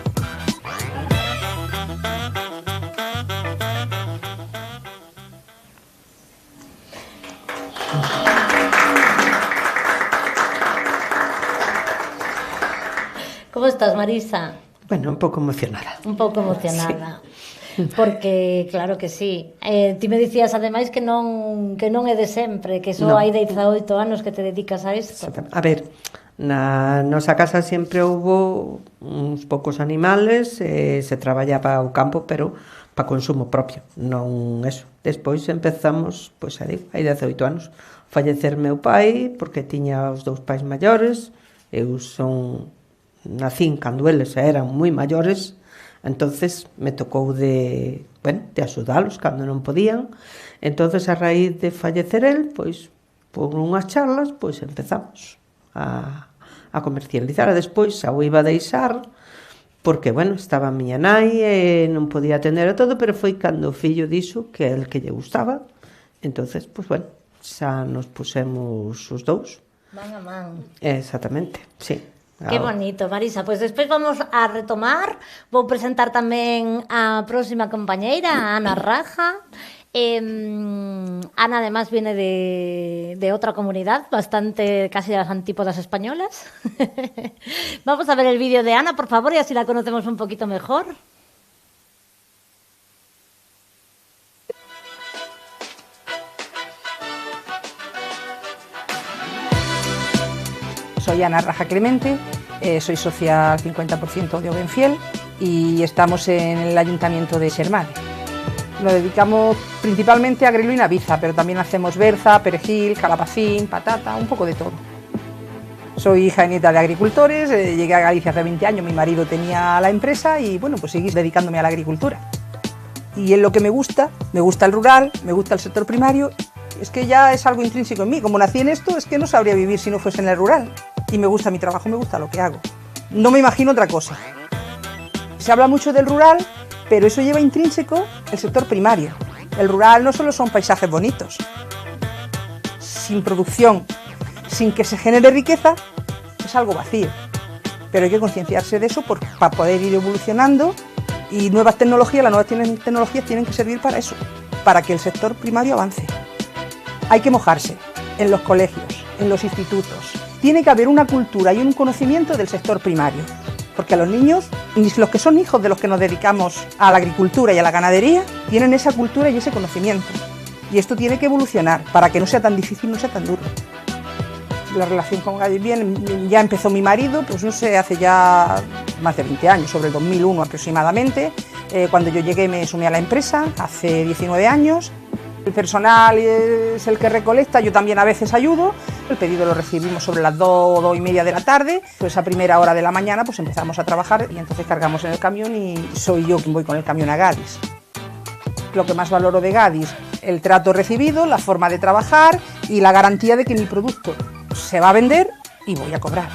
¿Cómo estás, Marisa? Bueno, un pouco emocionada. Un pouco emocionada. Sí. Porque, claro que sí. Ti me dicías, ademais, que non é de sempre, que só hai 18 anos que te dedicas a isto. A ver, na nosa casa sempre houbo uns poucos animales, se traballaba o campo, pero para consumo propio, non eso. Despois empezamos, pois hai 18 anos, fallecer meu pai, porque tiña os dous pais maiores, eu nacín cando eles eran moi maiores, entonces me tocou de axudalos cando non podían. Entonces, a raíz de fallecer el, pois, por unhas charlas, pois empezamos a comercializar. E despois a o iba a deixar, porque, estaba a miña nai e non podía atender a todo, pero foi cando o fillo dixo que é el que lle gustaba. Entonces, xa nos pusemos os dous. Man a man. Exactamente, sí. Qué bonito, Marisa. Pois despois vamos a retomar. Vou presentar tamén a próxima compañeira, a Ana Raja. Ana además viene de otra comunidad, bastante casi de las antípodas españolas. Vamos a ver el vídeo de Ana, por favor, y así la conocemos un poquito mejor. Soy Ana Raja Clemente, soy socia al 50% de Obenfiel y estamos en el Ayuntamiento de Sermade. Nos dedicamos principalmente a grelo y naviza, pero también hacemos berza, perejil, calabacín, patata, un poco de todo. Soy hija y nieta de agricultores, llegué a Galicia hace 20 años, mi marido tenía la empresa y bueno, pues seguí dedicándome a la agricultura. Y en lo que me gusta el rural, me gusta el sector primario, es que ya es algo intrínseco en mí, como nací en esto, es que no sabría vivir si no fuese en el rural. Y me gusta mi trabajo, me gusta lo que hago. No me imagino otra cosa. Se habla mucho del rural, pero eso lleva intrínseco el sector primario. El rural no solo son paisajes bonitos. Sin producción, sin que se genere riqueza, es algo vacío. Pero hay que concienciarse de eso para poder ir evolucionando y las nuevas tecnologías tienen que servir para eso, para que el sector primario avance. Hay que mojarse en los colegios, en los institutos. Tiene que haber una cultura y un conocimiento del sector primario. Porque a los niños, ni los que son hijos de los que nos dedicamos a la agricultura y a la ganadería, tienen esa cultura y ese conocimiento. Y esto tiene que evolucionar para que no sea tan difícil, no sea tan duro. La relación con Gadis bien, ya empezó mi marido, pues no sé, hace ya más de 20 años, sobre el 2001 aproximadamente. Cuando yo llegué me sumé a la empresa, hace 19 años. El personal es el que recolecta, yo también a veces ayudo. El pedido lo recibimos sobre las 2 o 2 y media de la tarde. Pues a primera hora de la mañana pues empezamos a trabajar y entonces cargamos en el camión y soy yo quien voy con el camión a Gadis. Lo que más valoro de Gadis, el trato recibido, la forma de trabajar y la garantía de que mi producto se va a vender y voy a cobrar.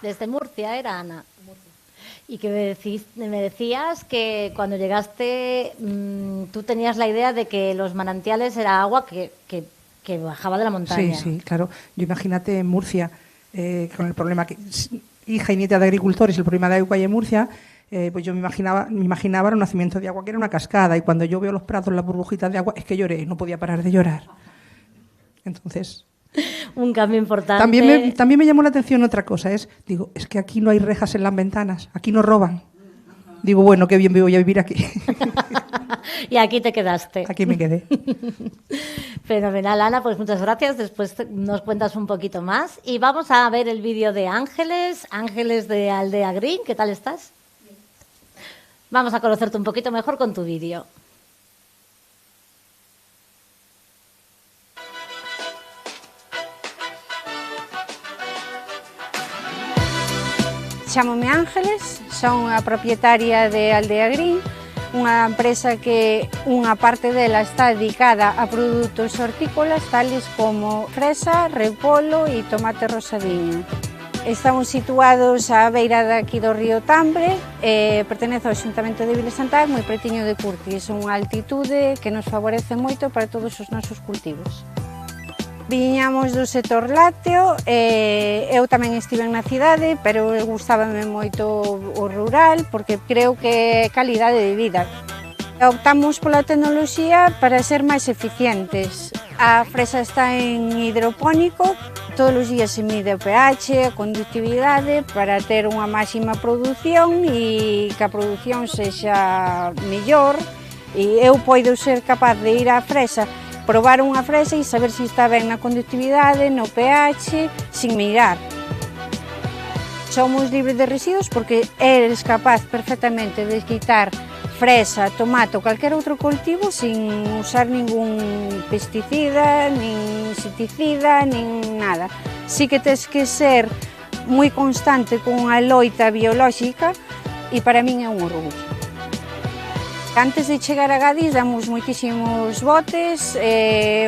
Desde Murcia era Ana. Y que me decías que cuando llegaste tú tenías la idea de que los manantiales era agua que bajaba de la montaña. Sí, claro. Yo imagínate en Murcia, con el problema que hija y nieta de agricultores, el problema de agua en Murcia, pues yo me imaginaba el nacimiento de agua que era una cascada y cuando yo veo los prados, las burbujitas de agua, es que lloré, no podía parar de llorar. Entonces... Un cambio importante. También me llamó la atención otra cosa, es que aquí no hay rejas en las ventanas, aquí no roban. Digo, bueno, qué bien voy a vivir aquí. Y aquí te quedaste. Aquí me quedé. Fenomenal, Ana, pues muchas gracias. Después nos cuentas un poquito más. Y vamos a ver el vídeo de Ángeles de Aldea Green. ¿Qué tal estás? Bien. Vamos a conocerte un poquito mejor con tu vídeo. Chámome Ángeles, son a propietaria de Aldea Green, unha empresa que unha parte dela está dedicada a produtos hortícolas tales como fresa, repolo e tomate rosadiño. Estamos situados á beira daqui do río Tambre, pertenece ao Xuntamento de Vila Santá, moi pretiño de Curtis, unha altitude que nos favorece moito para todos os nosos cultivos. Viñamos do sector lácteo, eu tamén estive na cidade, pero gustábame moito o rural porque creo que é calidade de vida. Optamos pola tecnoloxía para ser máis eficientes. A fresa está en hidropónico, todos os días se mide o pH, a conductividade para ter unha máxima produción e que a produción sexa mellor. E eu poido ser capaz de ir á fresa, probar unha fresa e saber se está ben na conductividade, no pH, sin mirar. Somos libres de residuos porque eres capaz perfectamente de quitar fresa, tomate ou calquer outro cultivo sin usar ningún pesticida, nin insecticida, nin nada. Sí que tens que ser moi constante con a loita biolóxica e para min é un orgullo. Antes de chegar a Gadis damos moitísimos botes,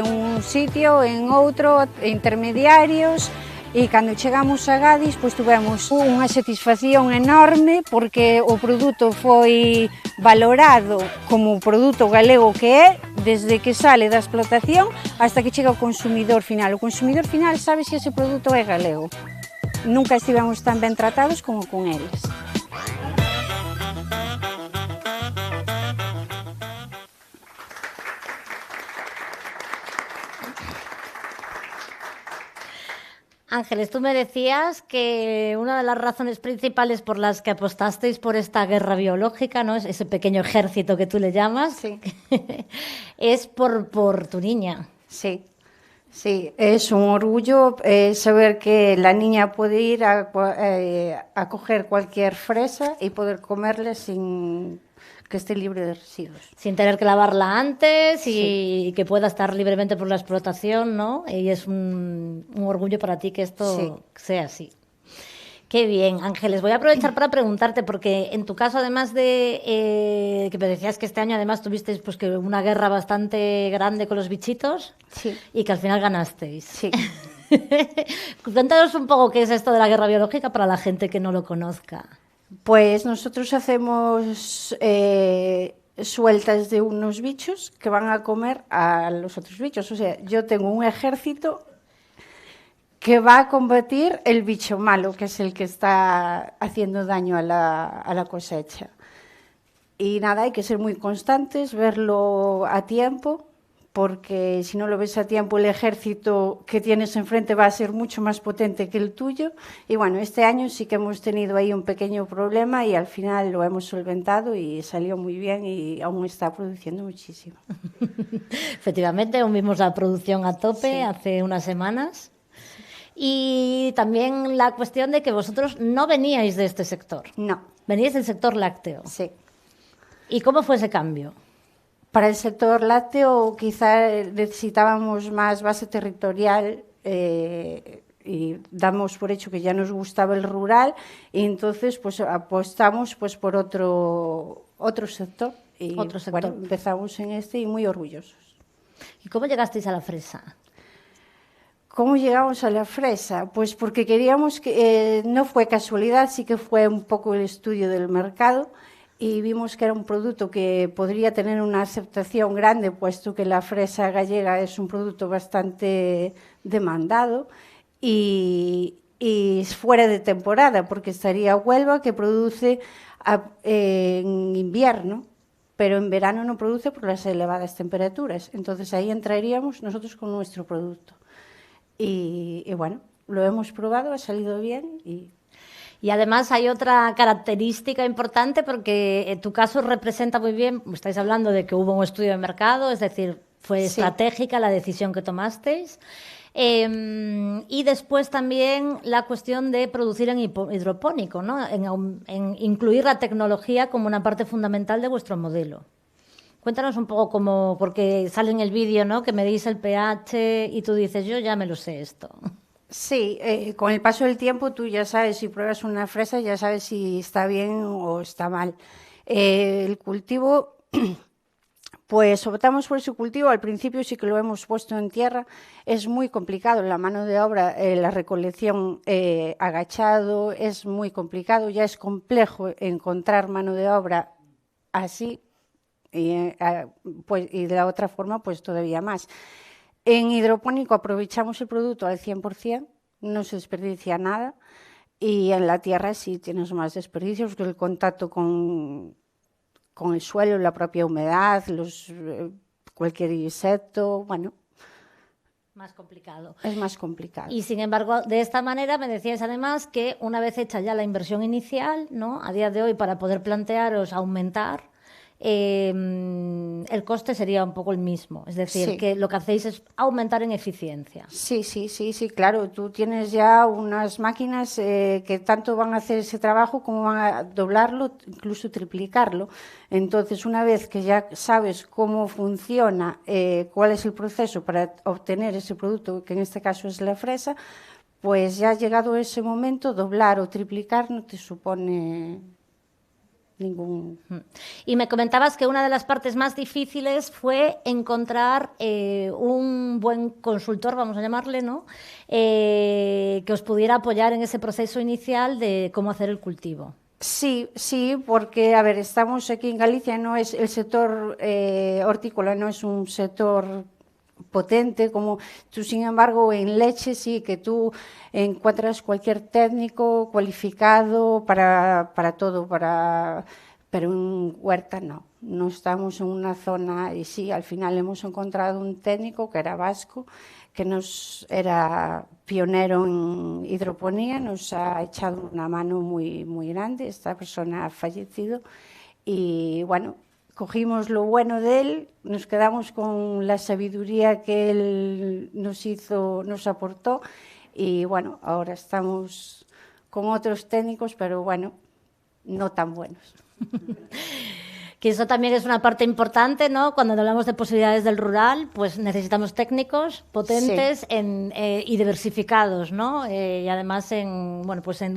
un sitio, en outro, intermediarios, E cando chegamos a Gadis, pois tuvemos unha satisfacción enorme porque o produto foi valorado como produto galego que é desde que sale da explotación hasta que chega ao consumidor final. O consumidor final sabe se ese produto é galego. Nunca estivemos tan ben tratados como con eles. Ángeles, tú me decías que una de las razones principales por las que apostasteis por esta guerra biológica, ¿no? Ese pequeño ejército que tú le llamas, sí. Es por tu niña. Sí, sí, es un orgullo saber que la niña puede ir a coger cualquier fresa y poder comerla sin que esté libre de residuos. Sin tener que lavarla antes Sí. y que pueda estar libremente por la explotación, ¿no? Y es un orgullo para ti que esto Sí. sea así. Qué bien, Ángeles. Voy a aprovechar para preguntarte, porque en tu caso, además de que me decías que este año además tuvisteis pues, que una guerra bastante grande con los bichitos Sí. y que al final ganasteis. Sí. Cuéntanos un poco qué es esto de la guerra biológica para la gente que no lo conozca. Pues nosotros hacemos sueltas de unos bichos que van a comer a los otros bichos. O sea, yo tengo un ejército que va a combatir el bicho malo, que es el que está haciendo daño a la cosecha. Y nada, hay que ser muy constantes, verlo a tiempo, porque si no lo ves a tiempo, el ejército que tienes enfrente va a ser mucho más potente que el tuyo. Y bueno, este año sí que hemos tenido ahí un pequeño problema y al final lo hemos solventado y salió muy bien y aún está produciendo muchísimo. Efectivamente, aún vimos la producción a tope Sí. hace unas semanas. Y también la cuestión de que vosotros no veníais de este sector. No. Veníais del sector lácteo. Sí. ¿Y cómo fue ese cambio? Para el sector lácteo quizá necesitábamos más base territorial y damos por hecho que ya nos gustaba el rural y entonces pues apostamos pues por otro sector. Y, Otro sector. Bueno, empezamos en este y muy orgullosos. ¿Y cómo llegasteis a la fresa? ¿Cómo llegamos a la fresa? Pues porque queríamos que, no fue casualidad, sí que fue un poco el estudio del mercado y vimos que era un producto que podría tener una aceptación grande, puesto que la fresa gallega es un producto bastante demandado y fuera de temporada, porque estaría Huelva, que produce en invierno, pero en verano no produce por las elevadas temperaturas. Entonces ahí entraríamos nosotros con nuestro producto. Y bueno, lo hemos probado, ha salido bien Y además hay otra característica importante porque en tu caso representa muy bien, estáis hablando de que hubo un estudio de mercado, es decir, fue Sí. estratégica la decisión que tomasteis. Y después también la cuestión de producir en hidropónico, ¿no? En incluir la tecnología como una parte fundamental de vuestro modelo. Cuéntanos un poco cómo, porque sale en el vídeo, ¿no? Que medís el pH y tú dices, yo ya me lo sé esto. Sí, con el paso del tiempo tú ya sabes, si pruebas una fresa, ya sabes si está bien o está mal. El cultivo, pues optamos por ese cultivo, al principio sí que lo hemos puesto en tierra, es muy complicado, la mano de obra, la recolección agachado, es muy complicado, ya es complejo encontrar mano de obra así, pues, y de la otra forma pues todavía más. En hidropónico aprovechamos el producto al 100%, no se desperdicia nada, y en la tierra sí tienes más desperdicios, porque el contacto con el suelo, la propia humedad, cualquier insecto, bueno. Más complicado. Es más complicado. Y sin embargo, de esta manera me decías además que una vez hecha ya la inversión inicial, ¿no? A día de hoy, para poder plantearos aumentar, el coste sería un poco el mismo. Es decir, Sí. que lo que hacéis es aumentar en eficiencia. Sí, claro. Tú tienes ya unas máquinas que tanto van a hacer ese trabajo como van a doblarlo, incluso triplicarlo. Entonces, una vez que ya sabes cómo funciona, cuál es el proceso para obtener ese producto, que en este caso es la fresa, pues ya ha llegado ese momento, doblar o triplicar no te supone ningún. Y me comentabas que una de las partes más difíciles fue encontrar un buen consultor, vamos a llamarle, ¿no? Que os pudiera apoyar en ese proceso inicial de cómo hacer el cultivo. Sí, porque, a ver, estamos aquí en Galicia, no es el sector hortícola, no es un sector potente como tú, sin embargo, en leche sí que tú encuentras cualquier técnico cualificado para todo, pero en huerta no estamos en una zona, y sí, al final hemos encontrado un técnico que era vasco, que nos era pionero en hidroponía, nos ha echado una mano muy, muy grande. Esta persona ha fallecido y bueno, cogimos lo bueno de él, nos quedamos con la sabiduría que él nos aportó y bueno, ahora estamos con otros técnicos, pero bueno, no tan buenos. Que eso también es una parte importante, ¿no? Cuando hablamos de posibilidades del rural, pues necesitamos técnicos potentes y diversificados, ¿no? Y además en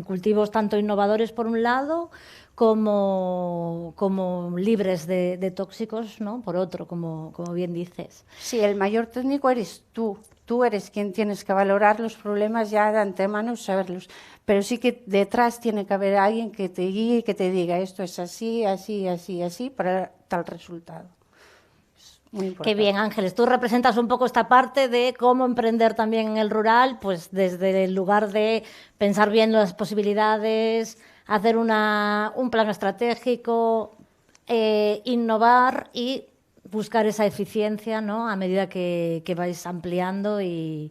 cultivos tanto innovadores por un lado como libres de tóxicos, ¿no? Por otro, como bien dices. Sí, el mayor técnico eres tú. Tú eres quien tienes que valorar los problemas ya de antemano, saberlos. Pero sí que detrás tiene que haber alguien que te guíe y que te diga esto es así, así, así, así, para tal resultado. Muy importante. Qué bien, Ángeles. Tú representas un poco esta parte de cómo emprender también en el rural, pues desde el lugar de pensar bien las posibilidades, hacer un plan estratégico, innovar y buscar esa eficiencia, ¿no? A medida que vais ampliando y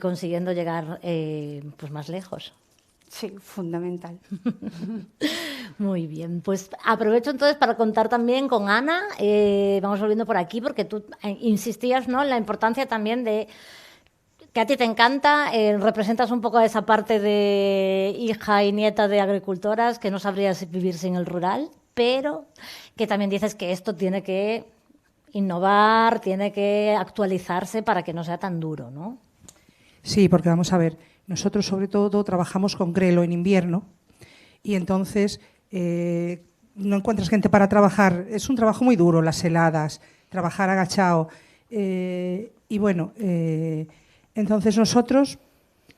consiguiendo llegar pues más lejos. Sí, fundamental. Muy bien, pues aprovecho entonces para contar también con Ana, vamos volviendo por aquí porque tú insistías, ¿no?, en la importancia también de que a ti te encanta, representas un poco esa parte de hija y nieta de agricultoras que no sabrías vivir sin el rural, pero que también dices que esto tiene que innovar, tiene que actualizarse para que no sea tan duro, ¿no? Sí, porque vamos a ver, nosotros sobre todo trabajamos con grelo en invierno y entonces no encuentras gente para trabajar. Es un trabajo muy duro, las heladas, trabajar agachado. Y bueno, entonces nosotros,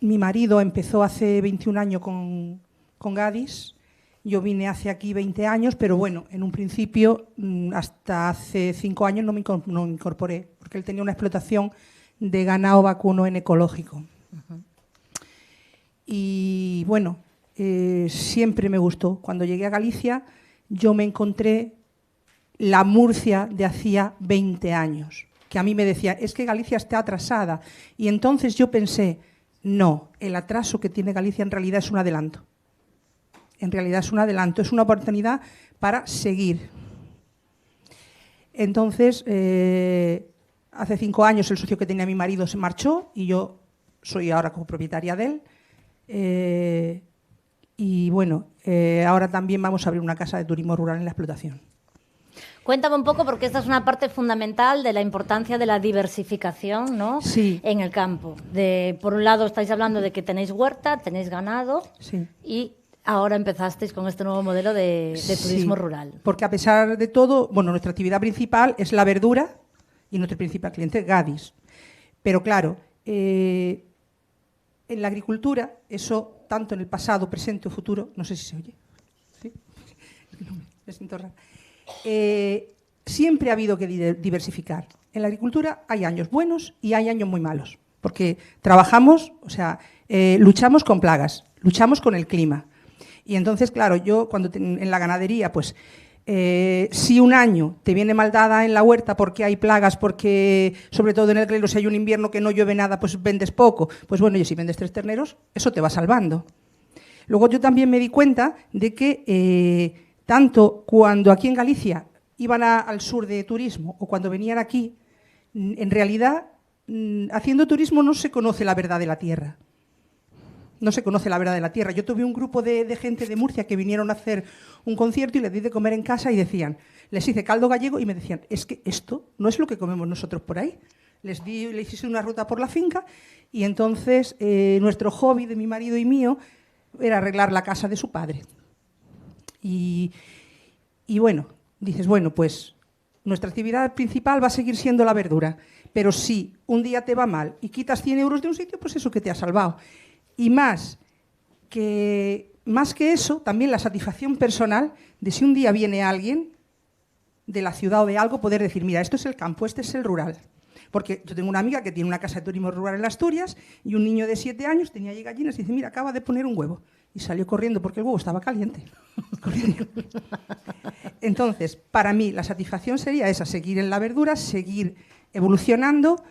mi marido empezó hace 21 años con Gadis. Yo vine hace aquí 20 años, pero bueno, en un principio, hasta hace 5 años no me incorporé, porque él tenía una explotación de ganado vacuno en ecológico. Uh-huh. Y bueno, siempre me gustó. Cuando llegué a Galicia, yo me encontré la Murcia de hacía 20 años, que a mí me decía, es que Galicia está atrasada. Y entonces yo pensé, no, el atraso que tiene Galicia en realidad es un adelanto. En realidad es un adelanto, es una oportunidad para seguir. Entonces, hace 5 años el socio que tenía mi marido se marchó y yo soy ahora copropietaria de él. Y bueno, ahora también vamos a abrir una casa de turismo rural en la explotación. Cuéntame un poco, porque esta es una parte fundamental de la importancia de la diversificación, ¿no? Sí. En el campo. Por un lado estáis hablando de que tenéis huerta, tenéis ganado, sí, y ahora empezasteis con este nuevo modelo de turismo rural. Porque a pesar de todo, bueno, nuestra actividad principal es la verdura y nuestro principal cliente es Gadis. Pero claro, en la agricultura, eso tanto en el pasado, presente o futuro, no sé si se oye, ¿sí? Me siento rara. Siempre ha habido que diversificar. En la agricultura hay años buenos y hay años muy malos, porque trabajamos, o sea, luchamos con plagas, luchamos con el clima. Y entonces, claro, yo cuando en la ganadería, pues, si un año te viene mal dada en la huerta porque hay plagas, porque sobre todo en el grelo si hay un invierno que no llueve nada, pues vendes poco. Pues bueno, y si vendes 3 terneros, eso te va salvando. Luego yo también me di cuenta de que tanto cuando aquí en Galicia iban al sur de turismo o cuando venían aquí, en realidad, haciendo turismo no se conoce la verdad de la tierra. No se conoce la verdad de la tierra. Yo tuve un grupo de gente de Murcia que vinieron a hacer un concierto y les di de comer en casa y decían, les hice caldo gallego y me decían, es que esto no es lo que comemos nosotros por ahí. Les hice una ruta por la finca y entonces nuestro hobby de mi marido y mío era arreglar la casa de su padre. Y Y bueno, dices, bueno, pues nuestra actividad principal va a seguir siendo la verdura, pero si un día te va mal y quitas 100 euros de un sitio, pues eso que te ha salvado. Y más que eso, también la satisfacción personal de si un día viene alguien de la ciudad o de algo, poder decir, mira, esto es el campo, este es el rural. Porque yo tengo una amiga que tiene una casa de turismo rural en Asturias y un niño de 7 años tenía allí gallinas y dice, mira, acaba de poner un huevo. Y salió corriendo porque el huevo estaba caliente. Entonces, para mí, la satisfacción sería esa, seguir en la verdura, seguir evolucionando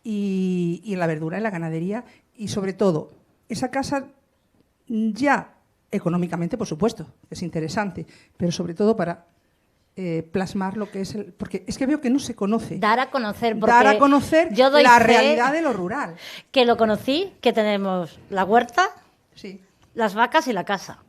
y en la verdura, en la ganadería y, sobre todo, esa casa ya económicamente, por supuesto, es interesante, pero sobre todo para plasmar lo que es porque es que veo que no se conoce. Dar a conocer yo doy la realidad de lo rural. Que lo conocí, que tenemos la huerta, sí, las vacas y la casa.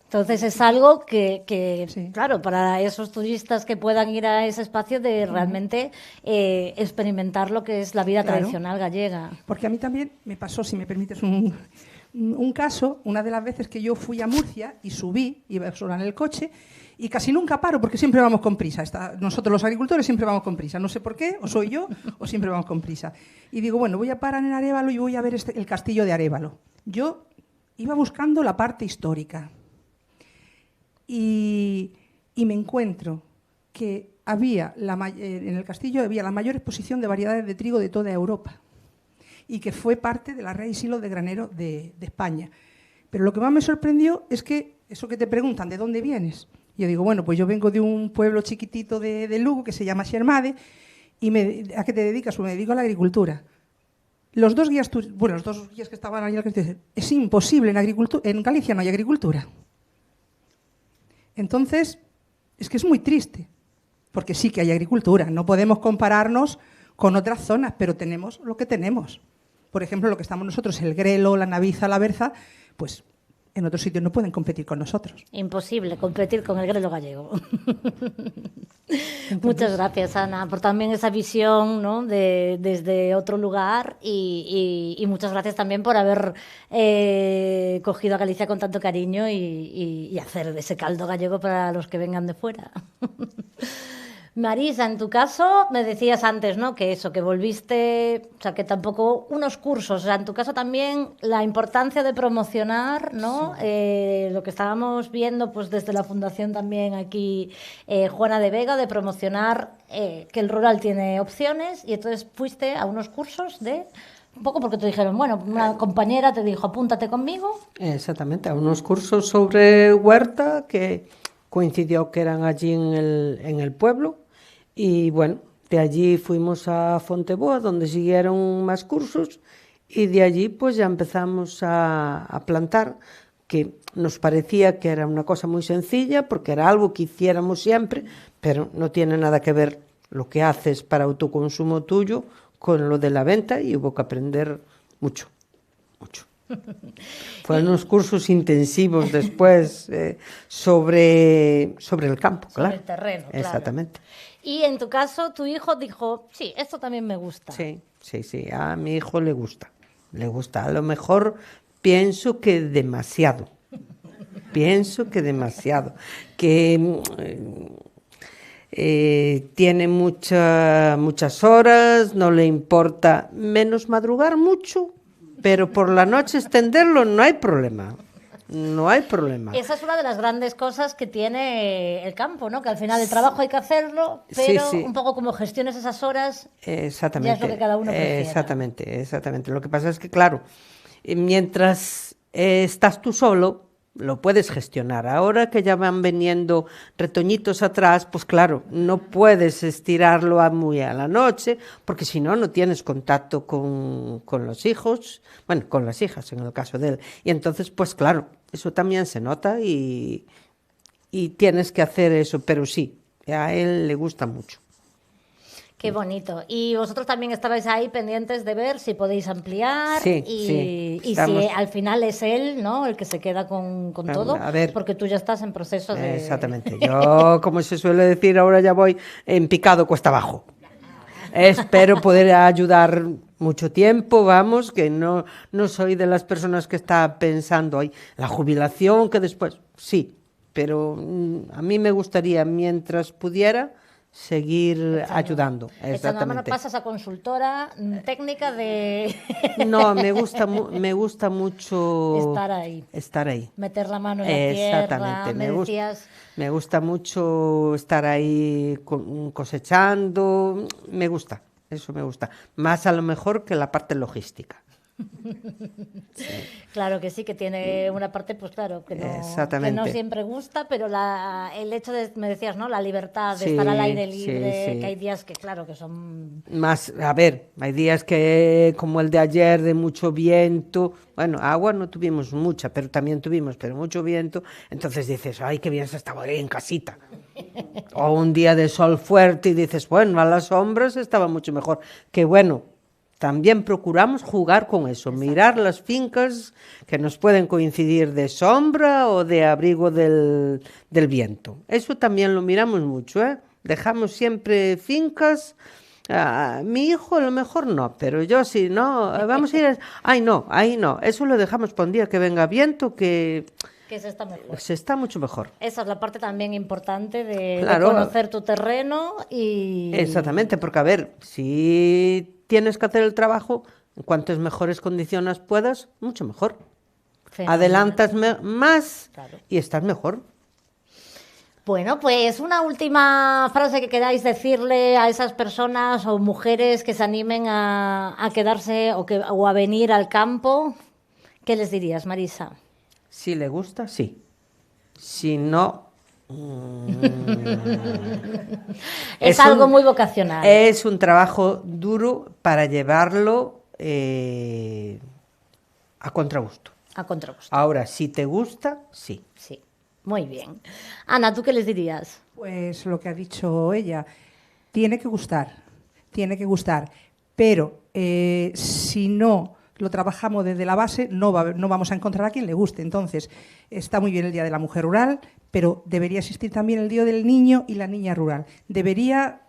Entonces es algo que sí, claro, para esos turistas que puedan ir a ese espacio de realmente experimentar lo que es la vida tradicional gallega. Porque a mí también me pasó, si me permites, un caso, una de las veces que yo fui a Murcia y subí, iba sola en el coche, y casi nunca paro porque siempre vamos con prisa. Nosotros los agricultores siempre vamos con prisa. No sé por qué, o soy yo, o siempre vamos con prisa. Y digo, bueno, voy a parar en Arévalo y voy a ver el castillo de Arévalo. Yo iba buscando la parte histórica y me encuentro que en el castillo había la mayor exposición de variedades de trigo de toda Europa y que fue parte de la red y silo de granero de España. Pero lo que más me sorprendió es que, eso que te preguntan, ¿de dónde vienes? Yo digo, bueno, pues yo vengo de un pueblo chiquitito de Lugo que se llama Xermade y ¿a qué te dedicas? Pues me dedico a la agricultura. Los dos guías que estaban allí, es imposible, en Galicia no hay agricultura. Entonces, es que es muy triste, porque sí que hay agricultura, no podemos compararnos con otras zonas, pero tenemos lo que tenemos. Por ejemplo, lo que estamos nosotros, el Grelo, la Naviza, la Berza, pues en otros sitios no pueden competir con nosotros. Imposible competir con el Grelo gallego. Muchas gracias, Ana, por también esa visión, ¿no? desde otro lugar y muchas gracias también por haber cogido a Galicia con tanto cariño y hacer ese caldo gallego para los que vengan de fuera. Marisa, en tu caso me decías antes, ¿no? Que volviste, o sea, que tampoco unos cursos, o sea, en tu caso también la importancia de promocionar, ¿no? Sí. Lo que estábamos viendo, pues desde la fundación también aquí, Juana de Vega, de promocionar que el rural tiene opciones y entonces fuiste a unos cursos un poco porque te dijeron, bueno, una compañera te dijo, apúntate conmigo. Exactamente, a unos cursos sobre huerta que coincidió que eran allí en el pueblo y bueno, de allí fuimos a Fonteboa donde siguieron más cursos y de allí pues ya empezamos a plantar, que nos parecía que era una cosa muy sencilla porque era algo que hiciéramos siempre, pero no tiene nada que ver lo que haces para autoconsumo tuyo con lo de la venta y hubo que aprender mucho. Fueron unos cursos intensivos después sobre el campo, claro. Sobre el terreno, claro. Exactamente. Y en tu caso, tu hijo dijo, sí, esto también me gusta. Sí, a mi hijo le gusta. A lo mejor pienso que demasiado. Que tiene muchas horas, no le importa menos madrugar mucho, pero por la noche extenderlo no hay problema. Esa es una de las grandes cosas que tiene el campo, ¿no? Que al final el trabajo hay que hacerlo, pero sí. Un poco como gestiones esas horas, exactamente, ya es lo que cada uno prefiera. Exactamente. Lo que pasa es que, claro, mientras estás tú solo, lo puedes gestionar. Ahora que ya van viniendo retoñitos atrás, pues claro, no puedes estirarlo muy a la noche, porque si no, no tienes contacto con los hijos, bueno, con las hijas en el caso de él. Y entonces, pues claro, eso también se nota y tienes que hacer eso, pero sí, a él le gusta mucho. Qué bonito. Y vosotros también estabais ahí pendientes de ver si podéis ampliar y si al final es él, ¿no? El que se queda con todo, a ver, porque tú ya estás en proceso de... Exactamente. Yo, como se suele decir, ahora ya voy en picado cuesta abajo. Espero poder ayudar mucho tiempo, vamos, que no soy de las personas que está pensando hoy la jubilación, que después, sí, pero a mí me gustaría, mientras pudiera, seguir ayudando. Echando mano pasas a consultora técnica de... No, me gusta mucho... Estar ahí. Meter la mano en la Exactamente. tierra, me gusta mucho estar ahí cosechando, me gusta, eso me gusta. Más a lo mejor que la parte logística. Sí. Claro que sí, que tiene una parte, pues claro, que no siempre gusta, pero el hecho de, me decías, ¿no? La libertad de estar al aire libre, que hay días que, claro, que son... Más, a ver, hay días que, como el de ayer, de mucho viento, bueno, agua no tuvimos mucha, pero también tuvimos, pero mucho viento, entonces dices, ay, qué bien se estaba ahí en casita. O un día de sol fuerte y dices, bueno, a las sombras estaba mucho mejor, que bueno... También procuramos jugar con eso, mirar las fincas que nos pueden coincidir de sombra o de abrigo del viento. Eso también lo miramos mucho, ¿eh? Dejamos siempre fincas. Mi hijo a lo mejor no, pero yo sí, no, vamos a ir... Ay, no, ahí no. Eso lo dejamos para un día que venga viento, que se está mejor. Se está mucho mejor. Esa es la parte también importante de conocer tu terreno y... Exactamente, porque a ver, si tienes que hacer el trabajo, en cuantas mejores condiciones puedas, mucho mejor. Adelantas más y estás mejor. Bueno, pues una última frase que queráis decirle a esas personas o mujeres que se animen a quedarse o a venir al campo. ¿Qué les dirías, Marisa? Si le gusta, sí. Si no... es algo muy vocacional. Es un trabajo duro para llevarlo a contragusto. A contragusto. Ahora, si te gusta, sí. Sí, muy bien. Ana, ¿tú qué les dirías? Pues lo que ha dicho ella, tiene que gustar, pero si no lo trabajamos desde la base, no vamos a encontrar a quien le guste. Entonces, está muy bien el Día de la Mujer Rural, pero debería existir también el Día del Niño y la Niña Rural. Debería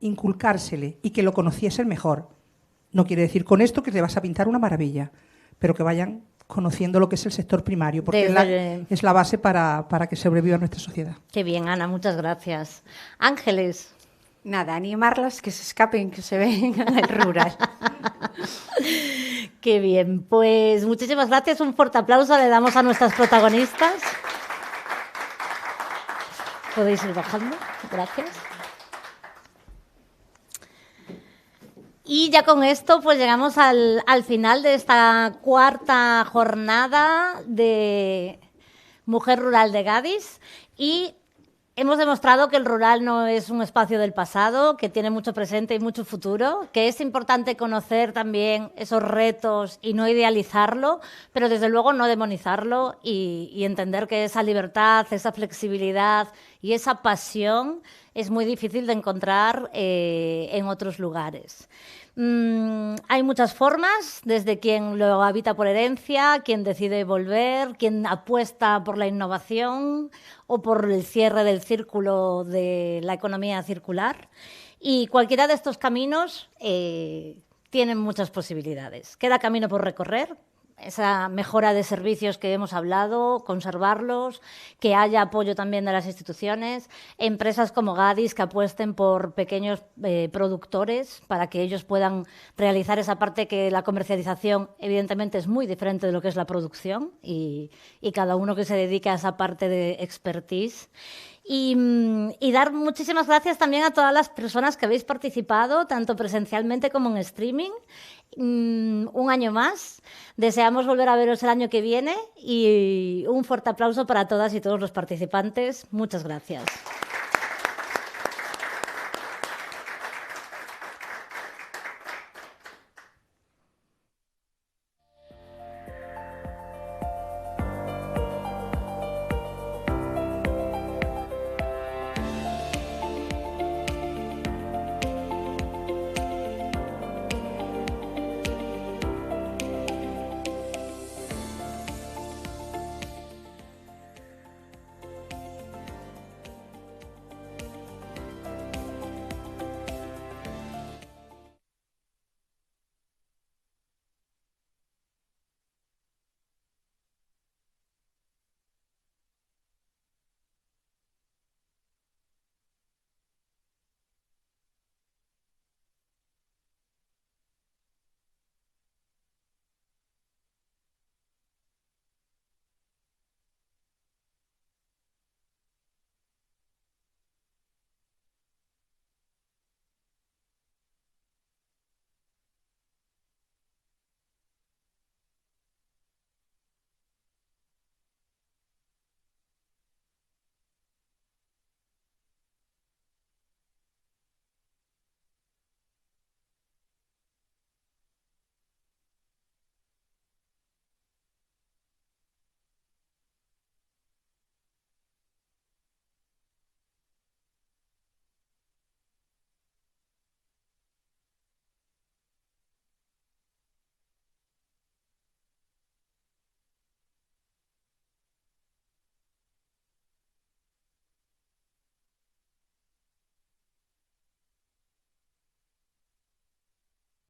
inculcársele y que lo conociesen mejor. No quiere decir con esto que te vas a pintar una maravilla, pero que vayan conociendo lo que es el sector primario, porque es la base para que sobreviva nuestra sociedad. Qué bien, Ana, muchas gracias. Ángeles. Nada, animarlas que se escapen, que se vengan al rural. Qué bien, pues muchísimas gracias, un fuerte aplauso le damos a nuestras protagonistas. Podéis ir bajando, gracias. Y ya con esto pues llegamos al final de esta cuarta jornada de Mujer Rural de Gadis y hemos demostrado que el rural no es un espacio del pasado, que tiene mucho presente y mucho futuro, que es importante conocer también esos retos y no idealizarlo, pero desde luego no demonizarlo y entender que esa libertad, esa flexibilidad y esa pasión es muy difícil de encontrar en otros lugares. Hay muchas formas, desde quien lo habita por herencia, quien decide volver, quien apuesta por la innovación o por el cierre del círculo de la economía circular. Y cualquiera de estos caminos tienen muchas posibilidades. Queda camino por recorrer. Esa mejora de servicios que hemos hablado, conservarlos, que haya apoyo también de las instituciones, empresas como Gadis que apuesten por pequeños productores para que ellos puedan realizar esa parte que la comercialización evidentemente es muy diferente de lo que es la producción y cada uno que se dedique a esa parte de expertise. Y dar muchísimas gracias también a todas las personas que habéis participado, tanto presencialmente como en streaming. Un año más. Deseamos volver a veros el año que viene y un fuerte aplauso para todas y todos los participantes. Muchas gracias.